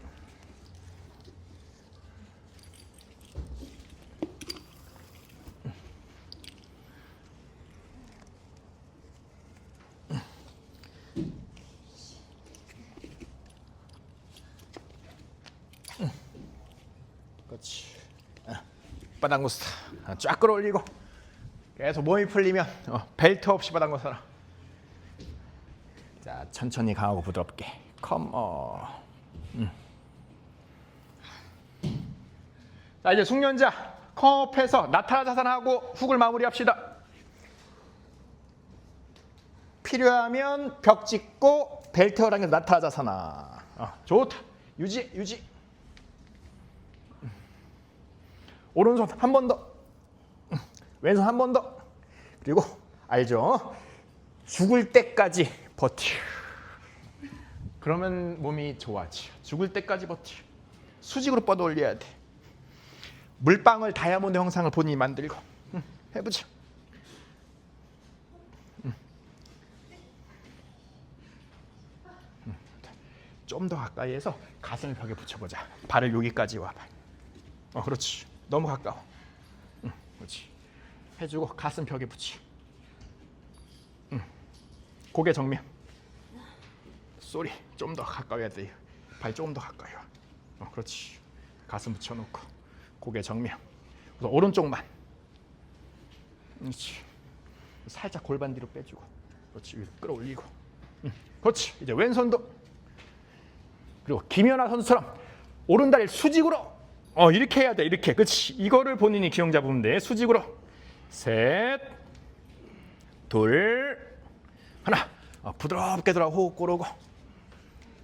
그렇지. 바당구스 쫙 끌어올리고, 계속 몸이 풀리면 벨트 없이 바당구스라. 자, 천천히 강하고 부드럽게 컴업. 자, 이제 숙련자 컴업해서 나타자산하고 훅을 마무리합시다. 필요하면 벽 찍고 벨트어 당겨서 나타자산하. 좋다. 유지. 오른손 한 번 더, 왼손 한 번 더. 그리고 알죠? 죽을 때까지 버텨. 그러면 몸이 좋아져. 죽을 때까지 버텨. 수직으로 뻗어 올려야 돼. 물방울 다이아몬드 형상을 본인이 만들고. 해보자. 좀 더 가까이 해서 가슴을 벽에 붙여보자. 발을 여기까지 와봐. 그렇지. 너무 가까워. 그렇지. 해주고 가슴 벽에 붙이. 고개 정면. 쏘리 좀 더 가까이 해야 돼. 발 조금 더 가까이 와. 그렇지. 가슴 붙여놓고 고개 정면. 우선 오른쪽만. 그렇지. 살짝 골반 뒤로 빼주고. 그렇지. 위로 끌어올리고. 그렇지. 이제 왼손도. 그리고 김연아 선수처럼 오른다리를 수직으로. 이렇게 해야 돼. 이렇게. 그렇지. 이거를 본인이 기억 잡으면 돼. 수직으로. 셋, 둘, 하나. 부드럽게 돌아. 호흡 고르고.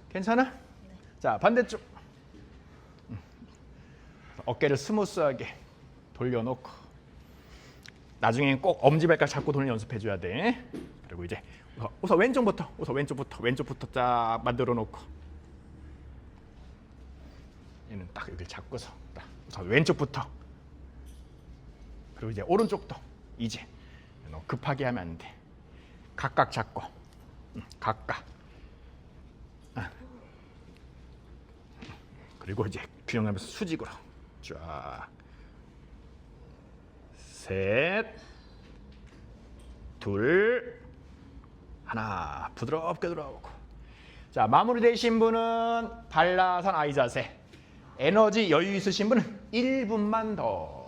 괜찮아? 자, 반대쪽. 어깨를 스무스하게 돌려놓고. 나중에 꼭 엄지발가락 잡고 도는 연습해 줘야 돼. 그리고 이제 우선 왼쪽부터 쫙 만들어 놓고. 얘는 딱 여기를 잡고서 딱 우선 왼쪽부터. 그리고 이제 오른쪽도. 이제 너무 급하게 하면 안 돼. 각각 잡고. 각각. 그리고 이제 균형하면서 수직으로 쫙. 셋, 둘, 하나. 부드럽게 돌아오고. 자, 마무리되신 분은 발라산 아이 자세. 에너지 여유 있으신 분은 1분만 더.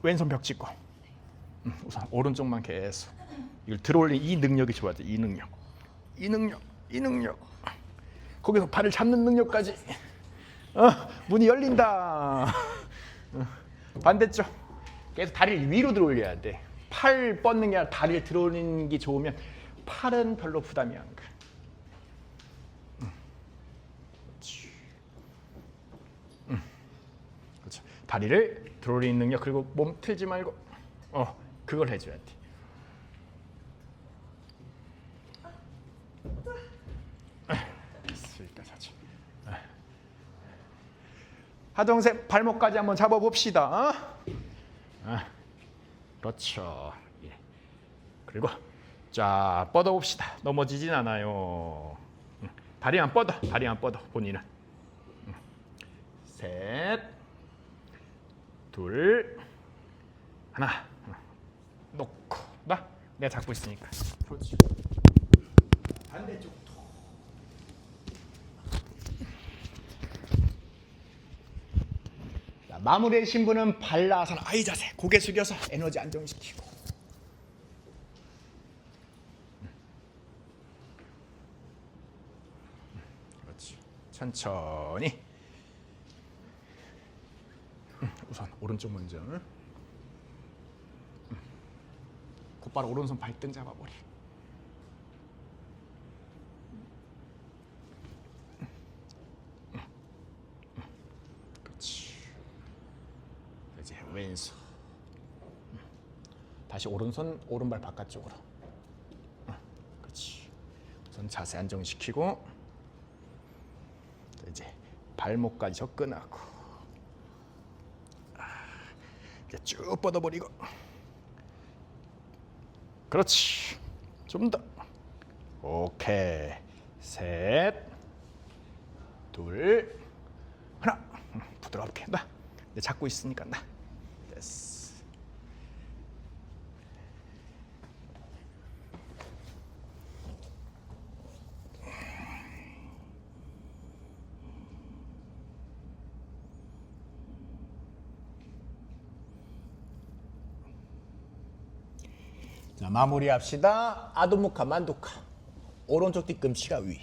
왼손 벽 찍고. 우선 오른쪽만 계속. 이걸 들어올린 이 능력이 좋아져. 이 능력. 거기서 발을 잡는 능력까지. 문이 열린다. 반대쪽. 계속 다리를 위로 들어올려야 돼. 팔 뻗는 게 아니라 다리를 들어올리는 게 좋으면 팔은 별로 부담이 안 가. 그렇죠. 다리를 들어올리는 능력. 그리고 몸 틀지 말고 그걸 해줘야 돼. 하동생 발목까지 한번 잡아봅시다. 그렇죠. 예. 그리고 자, 뻗어봅시다. 넘어지진 않아요. 다리만 뻗어. 본인은. 셋, 둘, 하나. 놓고. 내가 잡고 있으니까. 그렇지. 반대쪽도. 자, 마무리의 신부는 발라아사나 아이 자세. 고개 숙여서 에너지 안정시키고. 그렇지. 천천히. 우선 오른쪽 먼저. 곧바로 오른손 발등 잡아버리. 그렇지. 이제 왼손. 다시 오른손 오른발 바깥쪽으로. 그렇지. 우선 자세 안정시키고 이제 발목까지 접근하고 이제 쭉 뻗어버리고. 그렇지. 좀 더. 오케이. 셋, 둘, 하나. 부드럽게 나. 이제 잡고 있으니까 나. 됐어. 자, 마무리합시다. 아도무카 만두카. 오른쪽 뒤꿈치가 위.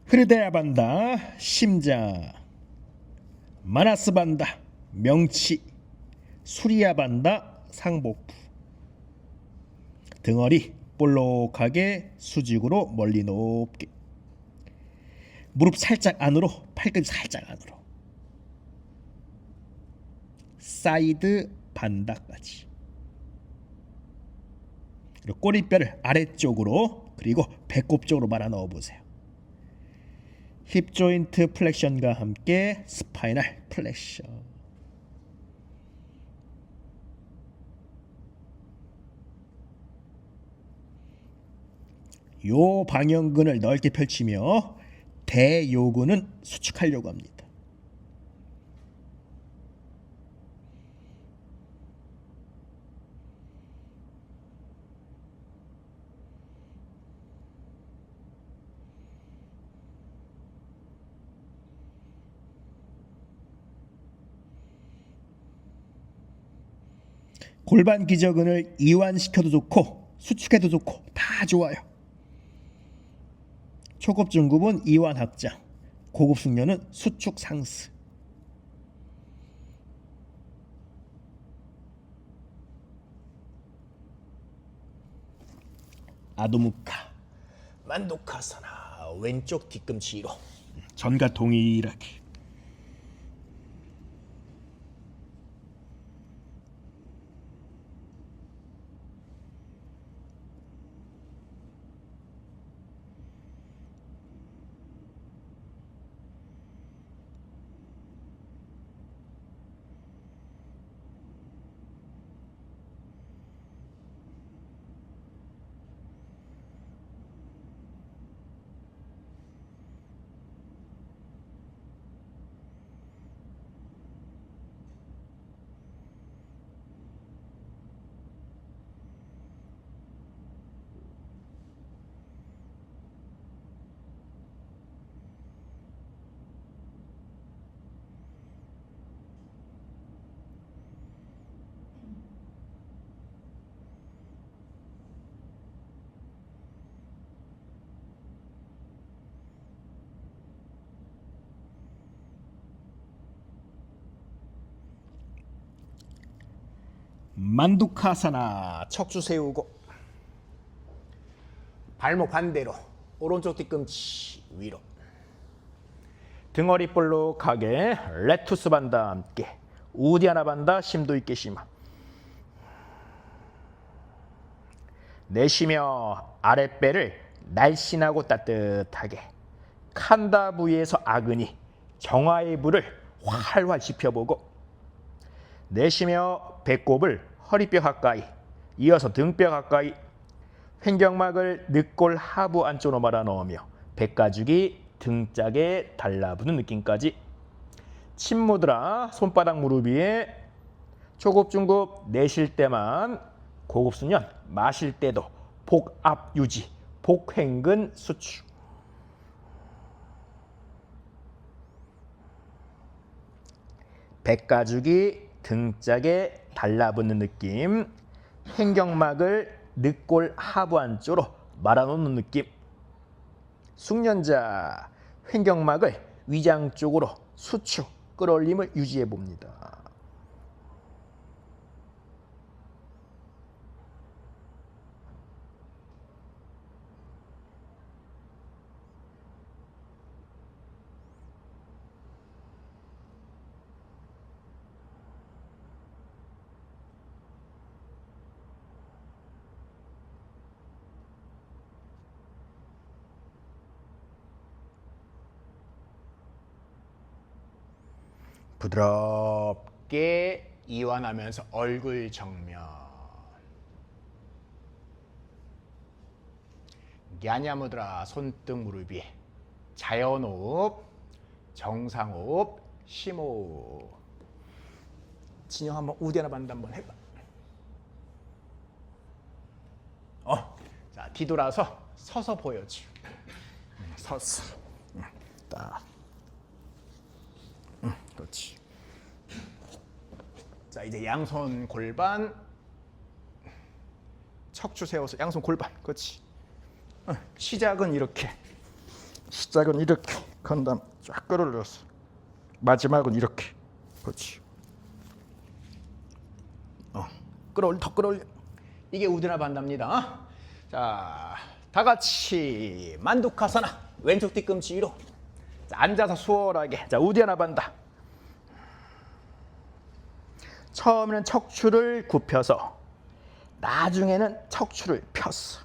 흐르데야반다 심장, 마나스반다 명치, 수리야반다 상복부. 등허리 볼록하게 수직으로 멀리 높게. 무릎 살짝 안으로, 팔꿈치 살짝 안으로. 사이드 반다까지. 그리고 꼬리뼈를 아래쪽으로, 그리고 배꼽 쪽으로 말아 넣어 보세요. 힙 조인트 플렉션과 함께 스파이널 플렉션. 요 방형근을 넓게 펼치며 대요근은 수축하려고 합니다. 골반 기저근을 이완시켜도 좋고 수축해도 좋고 다 좋아요. 초급 중급은 이완 확장, 고급 숙련은 수축 상스. 아도무카 만두카사나. 왼쪽 뒤꿈치 위로. 전과 동일하게. 만두카사나. 척추 세우고 발목 반대로. 오른쪽 뒤꿈치 위로. 등허리 볼록하게. 레투스 반다 함께. 우디아나 반다 심도 있게 심어. 내쉬며 아랫배를 날씬하고 따뜻하게. 칸다 부위에서 아그니 정화의 불을 활활 지펴보고 내쉬며 배꼽을 허리뼈 가까이 이어서 등뼈 가까이 횡격막을 늑골 하부 안쪽으로 말아 넣으며 백가죽이 등짝에 달라붙는 느낌까지 침무드라 손바닥 무릎 위에 초급 중급 내쉴 때만 고급 수년 마실 때도 복압 유지 복횡근 수축 백가죽이 등짝에 달라붙는 느낌 횡격막을 늑골 하부 안쪽으로 말아놓는 느낌 숙련자 횡격막을 위장 쪽으로 수축 끌어올림을 유지해 봅니다. 부드럽게 이완하면서 얼굴 정면 갸냐무드라 손등 무릎 위에 자연호흡 정상호흡 심호흡 진영 한번 우대 하나 반대 한번 해봐. 자 뒤돌아서 서서 보여줘. 서서 딱 그렇지. 자 이제 양손 골반 척추 세워서 양손 골반 그렇지. 시작은 이렇게 그 다음 쫙 끌어올려서 마지막은 이렇게 그렇지. 끌어올려 더 끌어올려. 이게 우드나 반다입니다. 자 다같이 만두카사나 왼쪽 뒤꿈치 위로. 자, 앉아서 수월하게. 자 우디아나 반다. 처음에는 척추를 굽혀서 나중에는 척추를 폈어.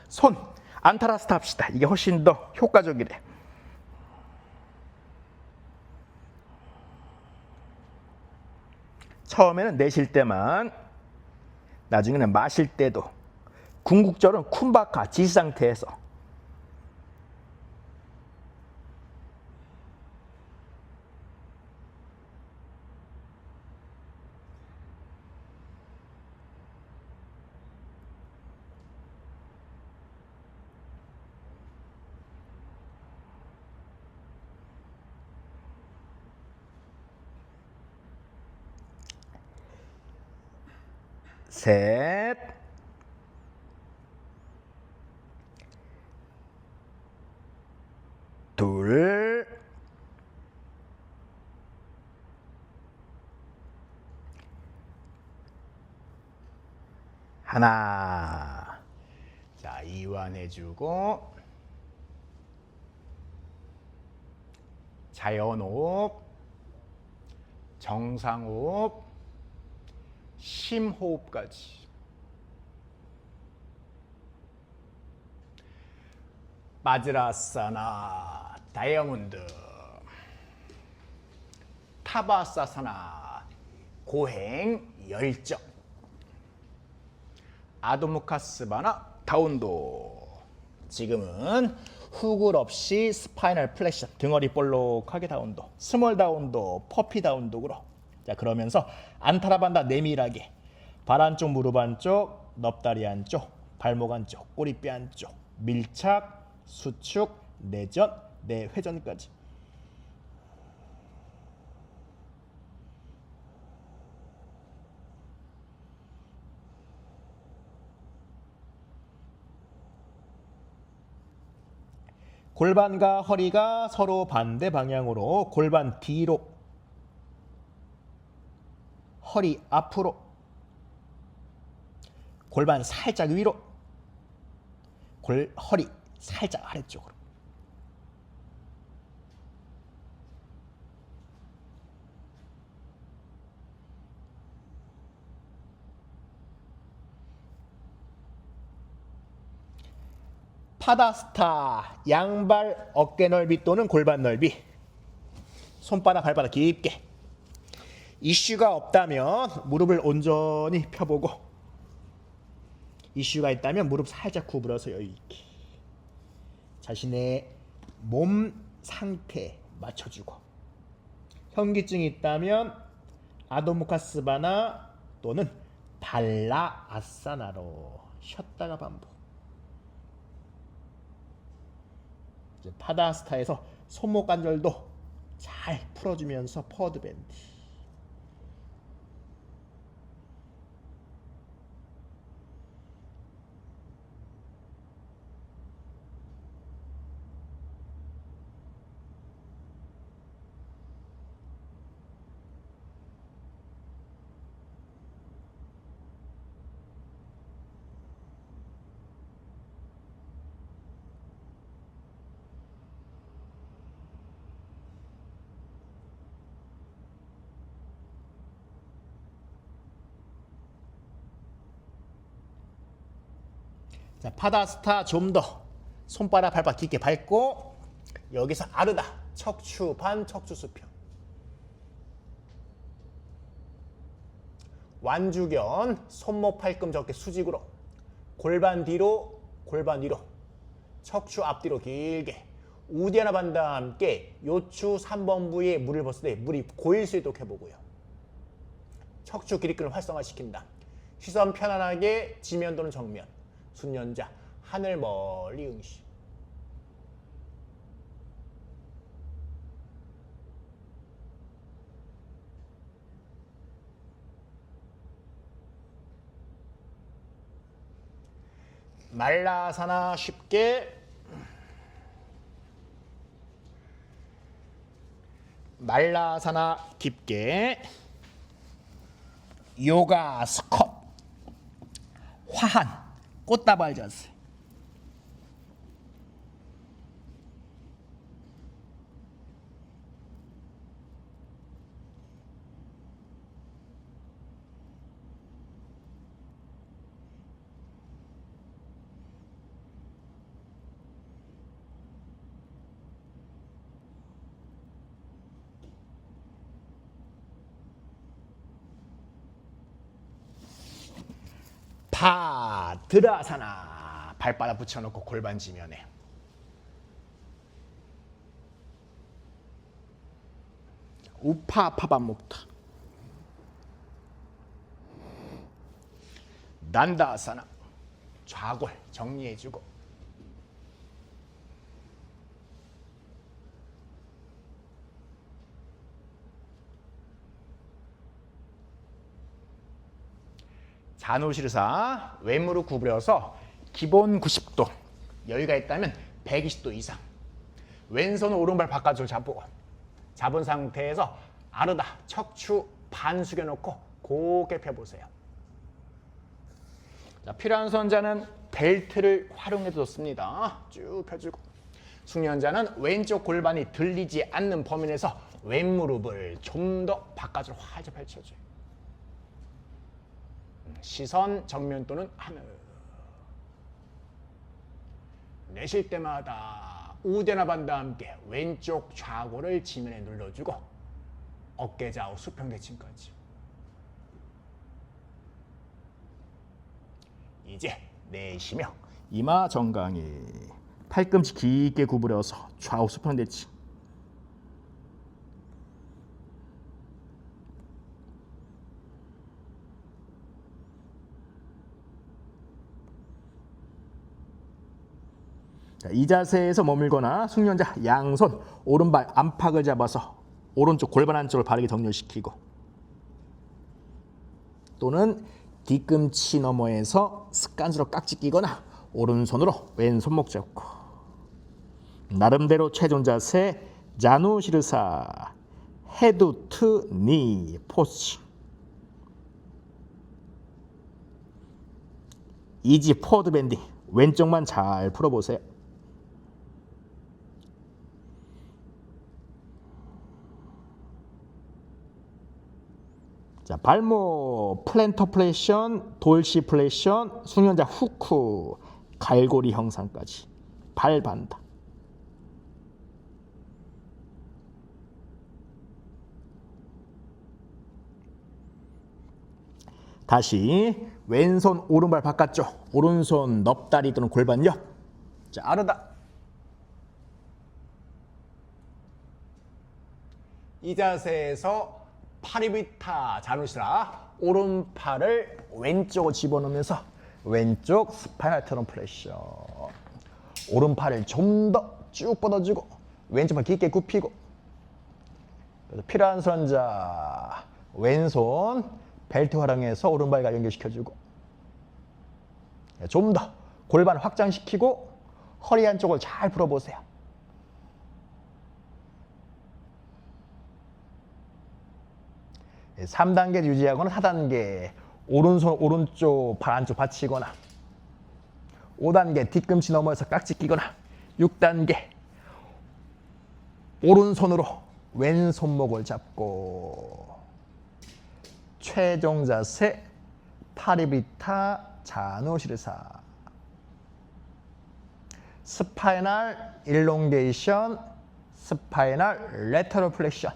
손 안타라스타 합시다. 이게 훨씬 더 효과적이래. 처음에는 내쉴 때만 나중에는 마실 때도 궁극적으로는 쿰바카 지시 상태에서 셋, 둘, 하나. 자, 이완해주고 자연호흡, 정상호흡, 심호흡까지. 바즈라사나 다이아몬드, 타바사사나 고행 열정, 아도무카스바나 다운도. 지금은 후굴 없이 스파이널 플렉션, 등허리 볼록하게 다운도, 스몰 다운도, 퍼피 다운도로. 자 그러면서 안타라반다 내밀하게 발 안쪽 무릎 안쪽 넙다리 안쪽 발목 안쪽 꼬리뼈 안쪽 밀착 수축 내전 내회전까지. 골반과 허리가 서로 반대 방향으로 골반 뒤로 허리 앞으로 골반 살짝 위로 허리 살짝 아래쪽으로. 파다스타 양발 어깨 넓이 또는 골반 넓이. 손바닥 발바닥 깊게. 이슈가 없다면 무릎을 온전히 펴보고, 이슈가 있다면 무릎 살짝 구부려서 여유 있게 자신의 몸 상태에 맞춰주고, 현기증이 있다면 아도무카스바나 또는 발라 아사나로 쉬었다가 반복. 이제 파다스타에서 손목 관절도 잘 풀어주면서 포워드 밴드. 자, 파다스타 좀 더 손바닥 발바닥 깊게 밟고, 여기서 아르다 척추 반 척추 수평. 완주견 손목 팔꿈치 어깨 수직으로, 골반 뒤로 골반 위로, 척추 앞뒤로 길게. 우디아나 반다와 함께 요추 3번 부위에 물을 벗을 때 물이 고일 수 있도록 해보고요. 척추 기립근을 활성화시킨다. 시선 편안하게 지면 또는 정면. 순연자 하늘 멀리 응시. 말라사나 쉽게. 말라사나 깊게. 요가 스쿼트. 화한 꽃다발 자세. 바드라사나 발바닥 붙여놓고 골반 지면에. 우파파반목타. 난다아사나 좌골 정리해주고, 자누시르사 왼무릎 구부려서 기본 90도, 여유가 있다면 120도 이상. 왼손 오른발 바깥으로 잡고, 잡은 상태에서 아르다 척추 반 숙여놓고 곱게 펴보세요. 자, 필요한 손자는 벨트를 활용해도 좋습니다. 쭉 펴주고, 숙련자는 왼쪽 골반이 들리지 않는 범위 내에서 왼무릎을 좀 더 바깥으로 활짝 펼쳐줘요. 시선 정면 또는 하늘. 내쉴 때마다 우대나 반다와 함께 왼쪽 좌골을 지면에 눌러주고, 어깨 좌우 수평대칭까지. 이제 내쉬며 이마 정강이, 팔꿈치 깊게 구부려서 좌우 수평대칭. 자, 이 자세에서 머물거나 숙련자 양손 오른발 안팎을 잡아서 오른쪽 골반 안쪽을 바르게 정렬시키고, 또는 뒤꿈치 너머에서 습관스럽게 깍지 끼거나 오른손으로 왼손목 잡고, 나름대로 최종 자세 자누시르사 헤드 투 니 포즈. 이지 포워드 밴딩. 왼쪽만 잘 풀어보세요. 자, 발목 플랜터 플레션, 돌시 플레션, 숙련자 후크, 갈고리 형상까지 발 반다. 다시 왼손 오른발 바깥쪽, 오른손 넙다리 또는 골반 옆. 자, 아르다. 이 자세에서 파리비타 자누시라. 오른팔을 왼쪽으로 집어넣으면서 왼쪽 스파이널 트럼 플렉션. 오른팔을 좀 더 쭉 뻗어주고 왼쪽팔 깊게 굽히고. 그래서 필요한 선자 왼손 벨트 활용해서 오른발과 연결시켜주고, 좀 더 골반 확장시키고 허리 한쪽을 잘 풀어보세요. 네, 3단계 유지하거나 4단계 오른손 오른쪽 발 안쪽 받치거나, 5단계 뒤꿈치 넘어서 깍지 끼거나, 6단계 오른손으로 왼손목을 잡고 최종 자세 파리비타 자누시르사. 스파이널 일롱게이션, 스파이널 레터럴 플렉션,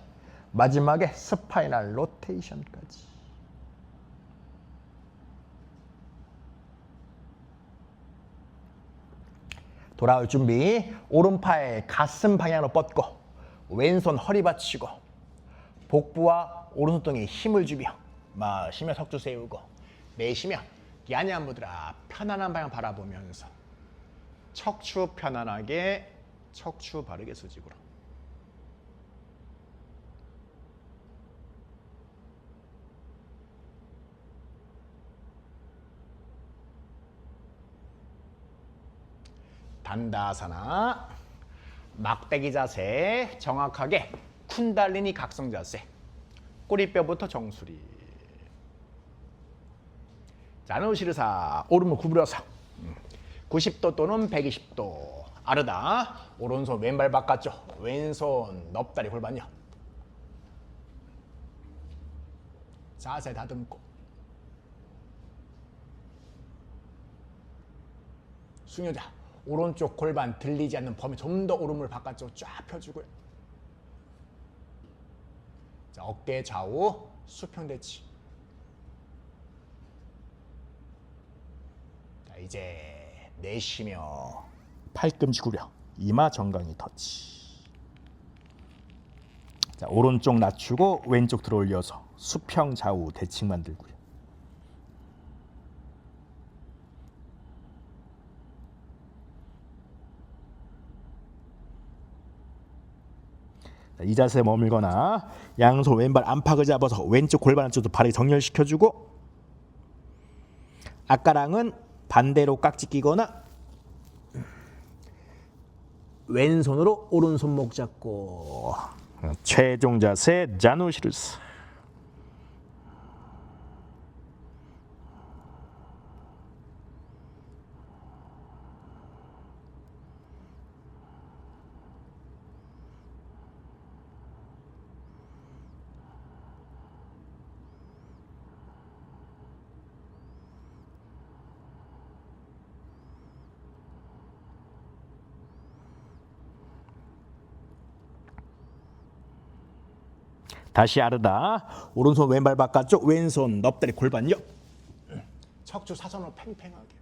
마지막에 스파이널 로테이션까지. 돌아올 준비. 오른팔 가슴 방향으로 뻗고 왼손 허리 받치고 복부와 오른손등에 힘을 주며 마시며 석주 세우고 내쉬며 야냐무드라. 편안한 방향 바라보면서 척추 편안하게, 척추 바르게 수직으로. 단다사나 막대기 자세, 정확하게 쿤달리니 각성 자세. 꼬리뼈부터 정수리. 자누시르사. 오른무 구부려서 90도 또는 120도. 아르다. 오른손 왼발 바깥쪽, 왼손 넙다리 골반 옆. 자세 다듬고. 숙녀자. 오른쪽 골반 들리지 않는 범위 좀 더 오른물 바깥쪽 쫙 펴주고요. 자, 어깨 좌우 수평대치. 자, 이제 내쉬며 팔꿈치 구려 이마 정강이 터치. 자, 오른쪽 낮추고 왼쪽 들어 올려서 수평 좌우 대칭 만들고요. 이 자세에 머물거나 양손 왼발 안팎을 잡아서 왼쪽 골반 안쪽도 바르게 정렬시켜주고, 아까랑은 반대로 깍지 끼거나 왼손으로 오른손목 잡고. 최종 자세 자누시르사. 다시 아르다. 오른손 왼발 바깥쪽, 왼손 넙다리 골반 옆. 척추 사선으로 팽팽하게.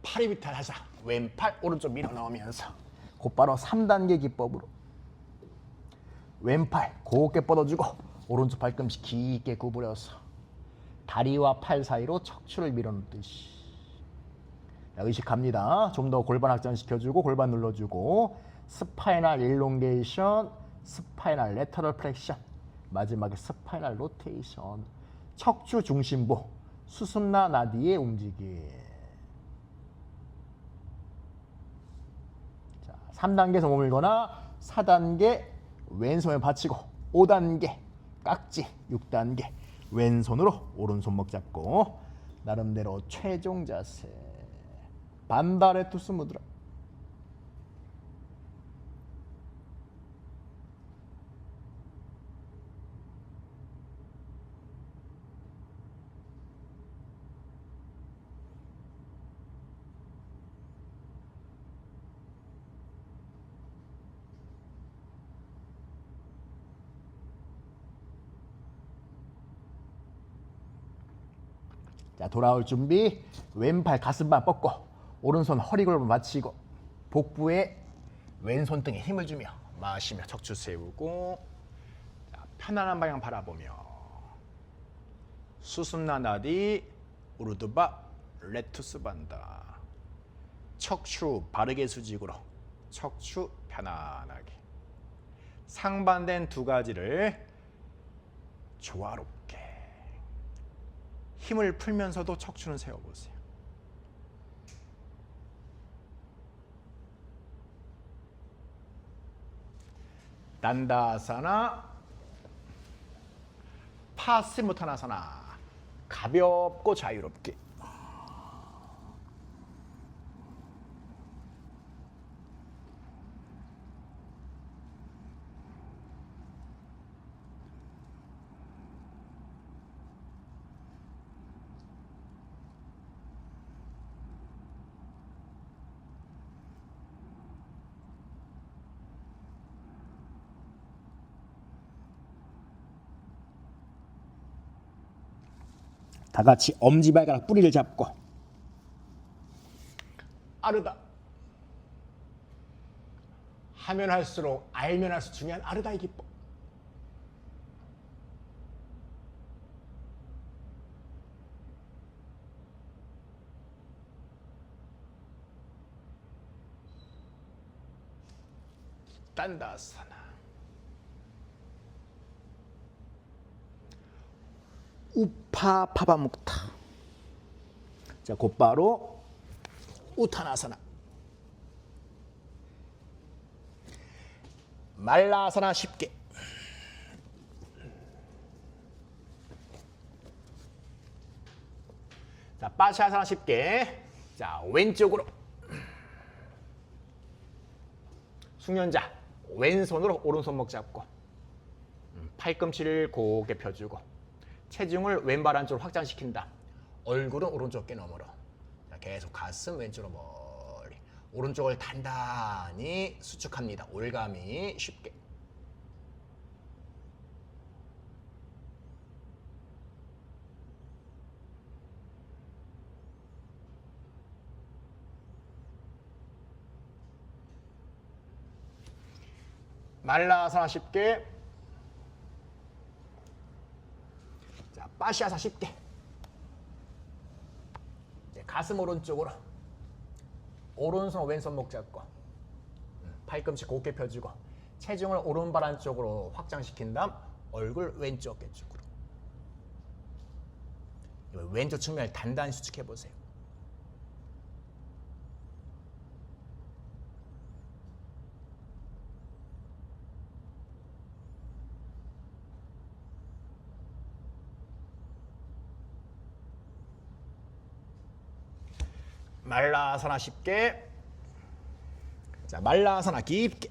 파리비타 하자. 왼팔 오른쪽 밀어 넣으면서 곧바로 3단계 기법으로 왼팔 곱게 뻗어주고 오른쪽 발꿈치 깊게 구부려서 다리와 팔 사이로 척추를 밀어넣듯이. 의식합니다. 좀 더 골반 확장시켜주고 골반 눌러주고 스파이널 일롱게이션, 스파이널 레터럴 플렉션, 마지막에 스파이널 로테이션. 척추 중심부 수순나 나디의 움직임. 자, 3단계에서 머물거나 4단계 왼손에 받치고 5단계 깍지, 6단계 왼손으로 오른손목 잡고 나름대로 최종 자세 반다레투스 무드라. 자, 돌아올 준비. 왼팔 가슴만 뻗고 오른손 허리 골반 맞추고 복부에 왼손 등에 힘을 주며 마시며 척추 세우고 자, 편안한 방향 바라보며 수순나나디 우르드바 레투스 반다. 척추 바르게 수직으로 척추 편안하게. 상반된 두 가지를 조화롭게 힘을 풀면서도 척추는 세워보세요. 단다아사나, 파스무타나사나. 가볍고 자유롭게. 다 같이 엄지발가락 뿌리를 잡고 아르다. 하면 할수록 알면 할수록 중요한 아르다의 기법. 단다아사나. 우파파바묵타. 자, 곧바로 우타나사나. 말라사나 쉽게. 자, 빠샤사나 쉽게. 자, 왼쪽으로. 숙련자 왼손으로 오른손목 잡고 팔꿈치를 곧게 펴주고 체중을 왼발 안쪽으로 확장시킨다. 얼굴은 오른쪽 어깨 너머로. 자, 계속 가슴 왼쪽으로 멀리. 오른쪽을 단단히 수축합니다. 올가미 쉽게. 말라사나 쉽게. 자, 빠시아사 쉽게. 이제 가슴 오른쪽으로. 오른손 왼손목 잡고 팔꿈치 곧게 펴주고 체중을 오른발 안쪽으로 확장시킨 다음 얼굴 왼쪽 어깨 쪽으로. 왼쪽 측면을 단단히 수축해 보세요. 말라사나 쉽게. 자, 말라사나 깊게.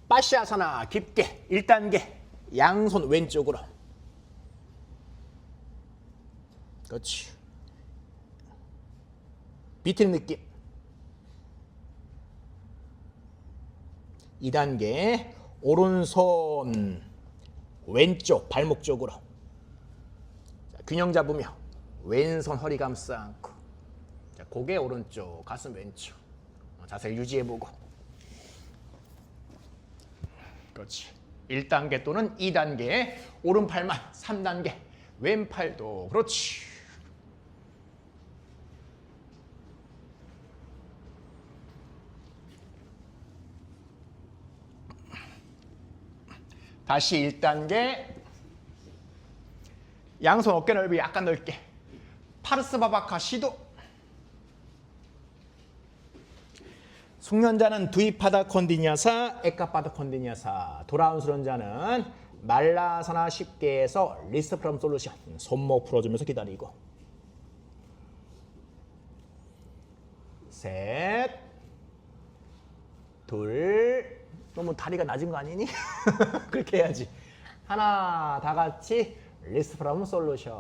빠시아사나 깊게. 1단계 양손 왼쪽으로. 그렇지. 비트는 느낌. 2단계 오른손 왼쪽 발목 쪽으로. 자, 균형 잡으며 왼손 허리 감싸 안고. 자, 고개 오른쪽 가슴 왼쪽. 자세를 유지해보고. 그렇지. 1단계 또는 2단계 오른팔만. 3단계 왼팔도. 그렇지. 다시 1단계 양손 어깨 넓이 약간 넓게. 파르스바바카 시도. 숙련자는 두이파다 컨디냐사, 에카파다 컨디냐사. 돌아온 수련자는 말라사나 쉽게 해서 리스트 프롬 솔루션. 손목 풀어주면서 기다리고. 셋, 둘. 너무 다리가 낮은 거 아니니? 그렇게 해야지. 하나, 다 같이 리스트 프롬 솔루션.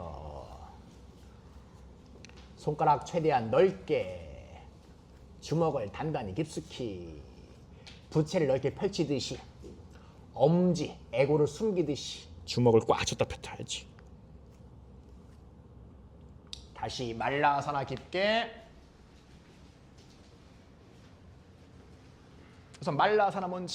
손가락 최대한 넓게, 주먹을 단단히 깊숙이, 부채를 넓게 펼치듯이, 엄지, 애고를 숨기듯이 주먹을 꽉 쥐었다 펼쳐야지. 다시 말라사나 깊게. 우선 말라사나 먼저.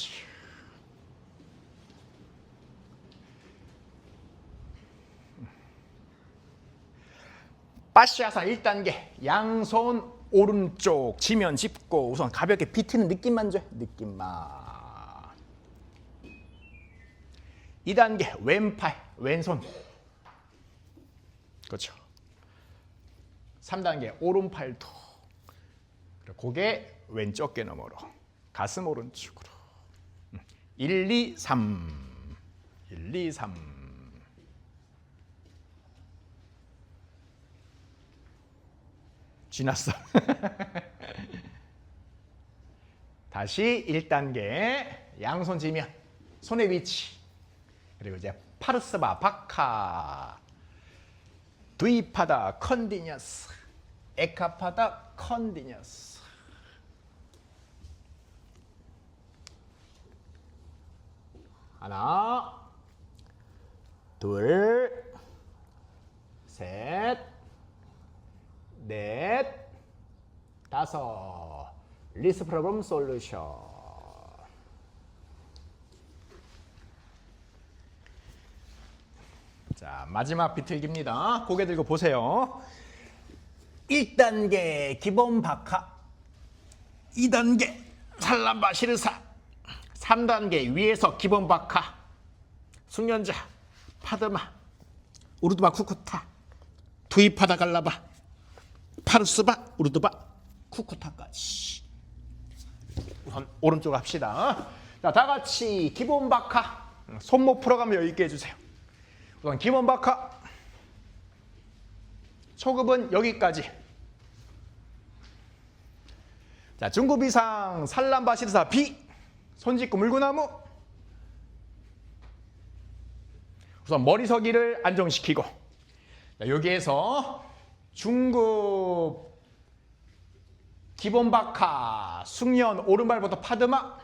파시아사나 1단계. 양손 오른쪽 지면 짚고 우선 가볍게 비트는 느낌만 줘. 느낌만. 2단계 왼팔, 왼손. 그렇죠. 3단계 오른팔도. 그리고 고개 왼쪽 어깨 너머로. 가슴 오른쪽으로. 1, 2, 3. 1, 2, 3. 지났어. 다시 1단계 양손 지면 손의 위치. 그리고 이제 파르스바 바카, 두이파다 컨디니어스, 에카파다 컨디니어스. 하나, 둘, 셋, 넷, 다섯. 리스 프로블럼 솔루션. 자, 마지막 비틀기입니다. 고개 들고 보세요. 1단계 기본 바카, 2단계 살람바 시르사, 3단계 위에서 기본 바카, 숙련자, 파드마, 우르드바 쿠쿠타, 두이파다 갈라바, 파르스바, 우르드바 쿠쿠타까지. 우선 오른쪽 합시다. 자, 다 같이 기본 바카. 손목 풀어가며 여유 있게 해주세요. 우선 기본 바카. 초급은 여기까지. 자, 중급 이상 살람바시르사 비. 손 짚고 물구나무. 우선 머리 서기를 안정시키고. 자, 여기에서 중급 기본 바카, 숙련 오른발부터 파드마,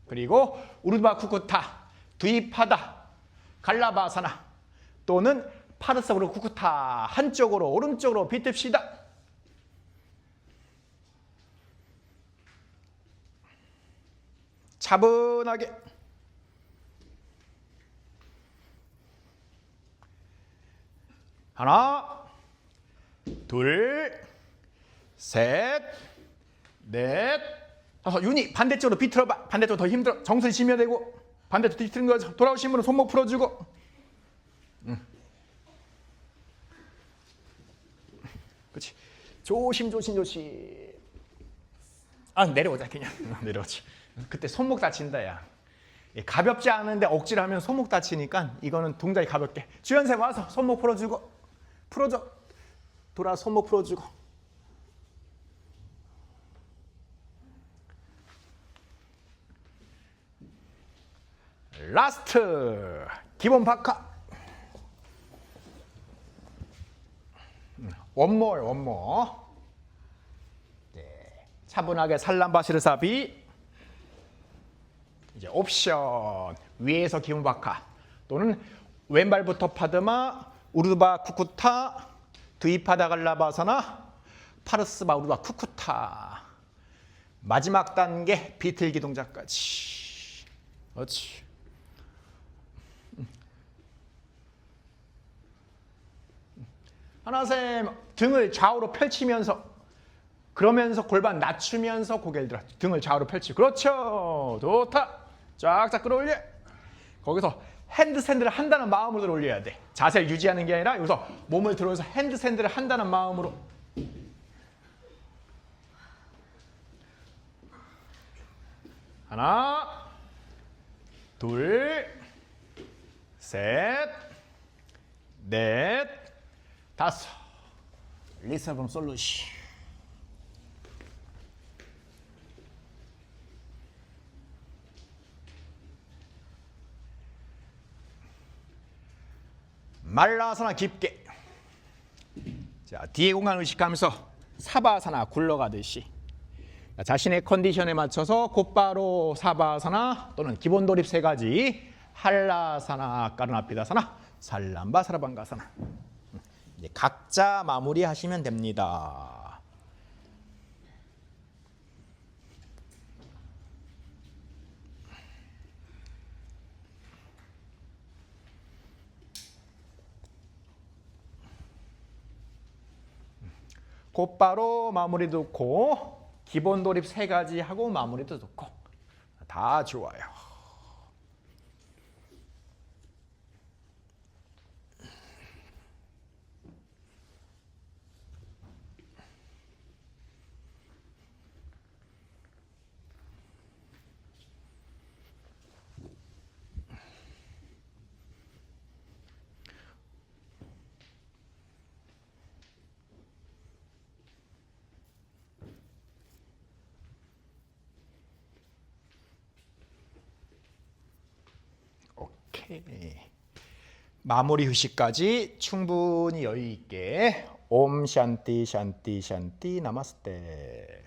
그리고 우르바 쿠쿠타, 두이파다, 갈라바사나 또는 파르스바로 쿠쿠타 한쪽으로 오른쪽으로 비틀시다. 차분하게. 하나, 둘, 셋, 넷, 다섯. 윤희 반대쪽으로 비틀어봐. 반대쪽 더 힘들어. 정수리 지면 되고. 반대쪽 비틀는 거죠. 돌아오신 분은 손목 풀어주고. 그렇지. 조심. 아, 내려오자 그냥. 내려오지. 그때 손목 다친다 야. 가볍지 않은데 억지로 하면 손목 다치니까 이거는 동작이 가볍게. 주연쌤 와서 손목 풀어주고. 풀어줘. 돌아 손목 풀어주고. 라스트 기본 바카. 원모. 네. 차분하게 살람바시르사비. 이제 옵션 위에서 기본 바카 또는 왼발부터 파드마, 우르바 쿠쿠타, 두이파다 갈라바사나, 파르스바 우르바 쿠쿠타. 마지막 단계 비틀기 동작까지. 그렇지. 하나쌤 등을 좌우로 펼치면서 그러면서 골반 낮추면서 고개를 들어. 등을 좌우로 펼치고. 그렇죠. 좋다. 쫙쫙 끌어올려. 거기서 핸드샌드를 한다는 마음으로 들어 올려야 돼. 자세를 유지하는 게 아니라 여기서 몸을 들어서 핸드샌드를 한다는 마음으로. 하나, 둘, 셋, 넷, 다섯. 리스 프롬 솔루션. 말라사나 깊게. 자, 뒤에 공간 의식하면서 사바아사나 굴러가듯이 자신의 컨디션에 맞춰서 곧바로 사바아사나 또는 기본 돌입 세 가지 할라사나, 까르나피다사나, 살람바, 사라방가사나 이제 각자 마무리하시면 됩니다. 곧바로 마무리 듣고 기본 돌입 세 가지 하고 마무리도 듣고 다 좋아요. 오케이. 마무리 휴식까지 충분히 여유 있게 옴 샨티 샨티 샨티 나마스테.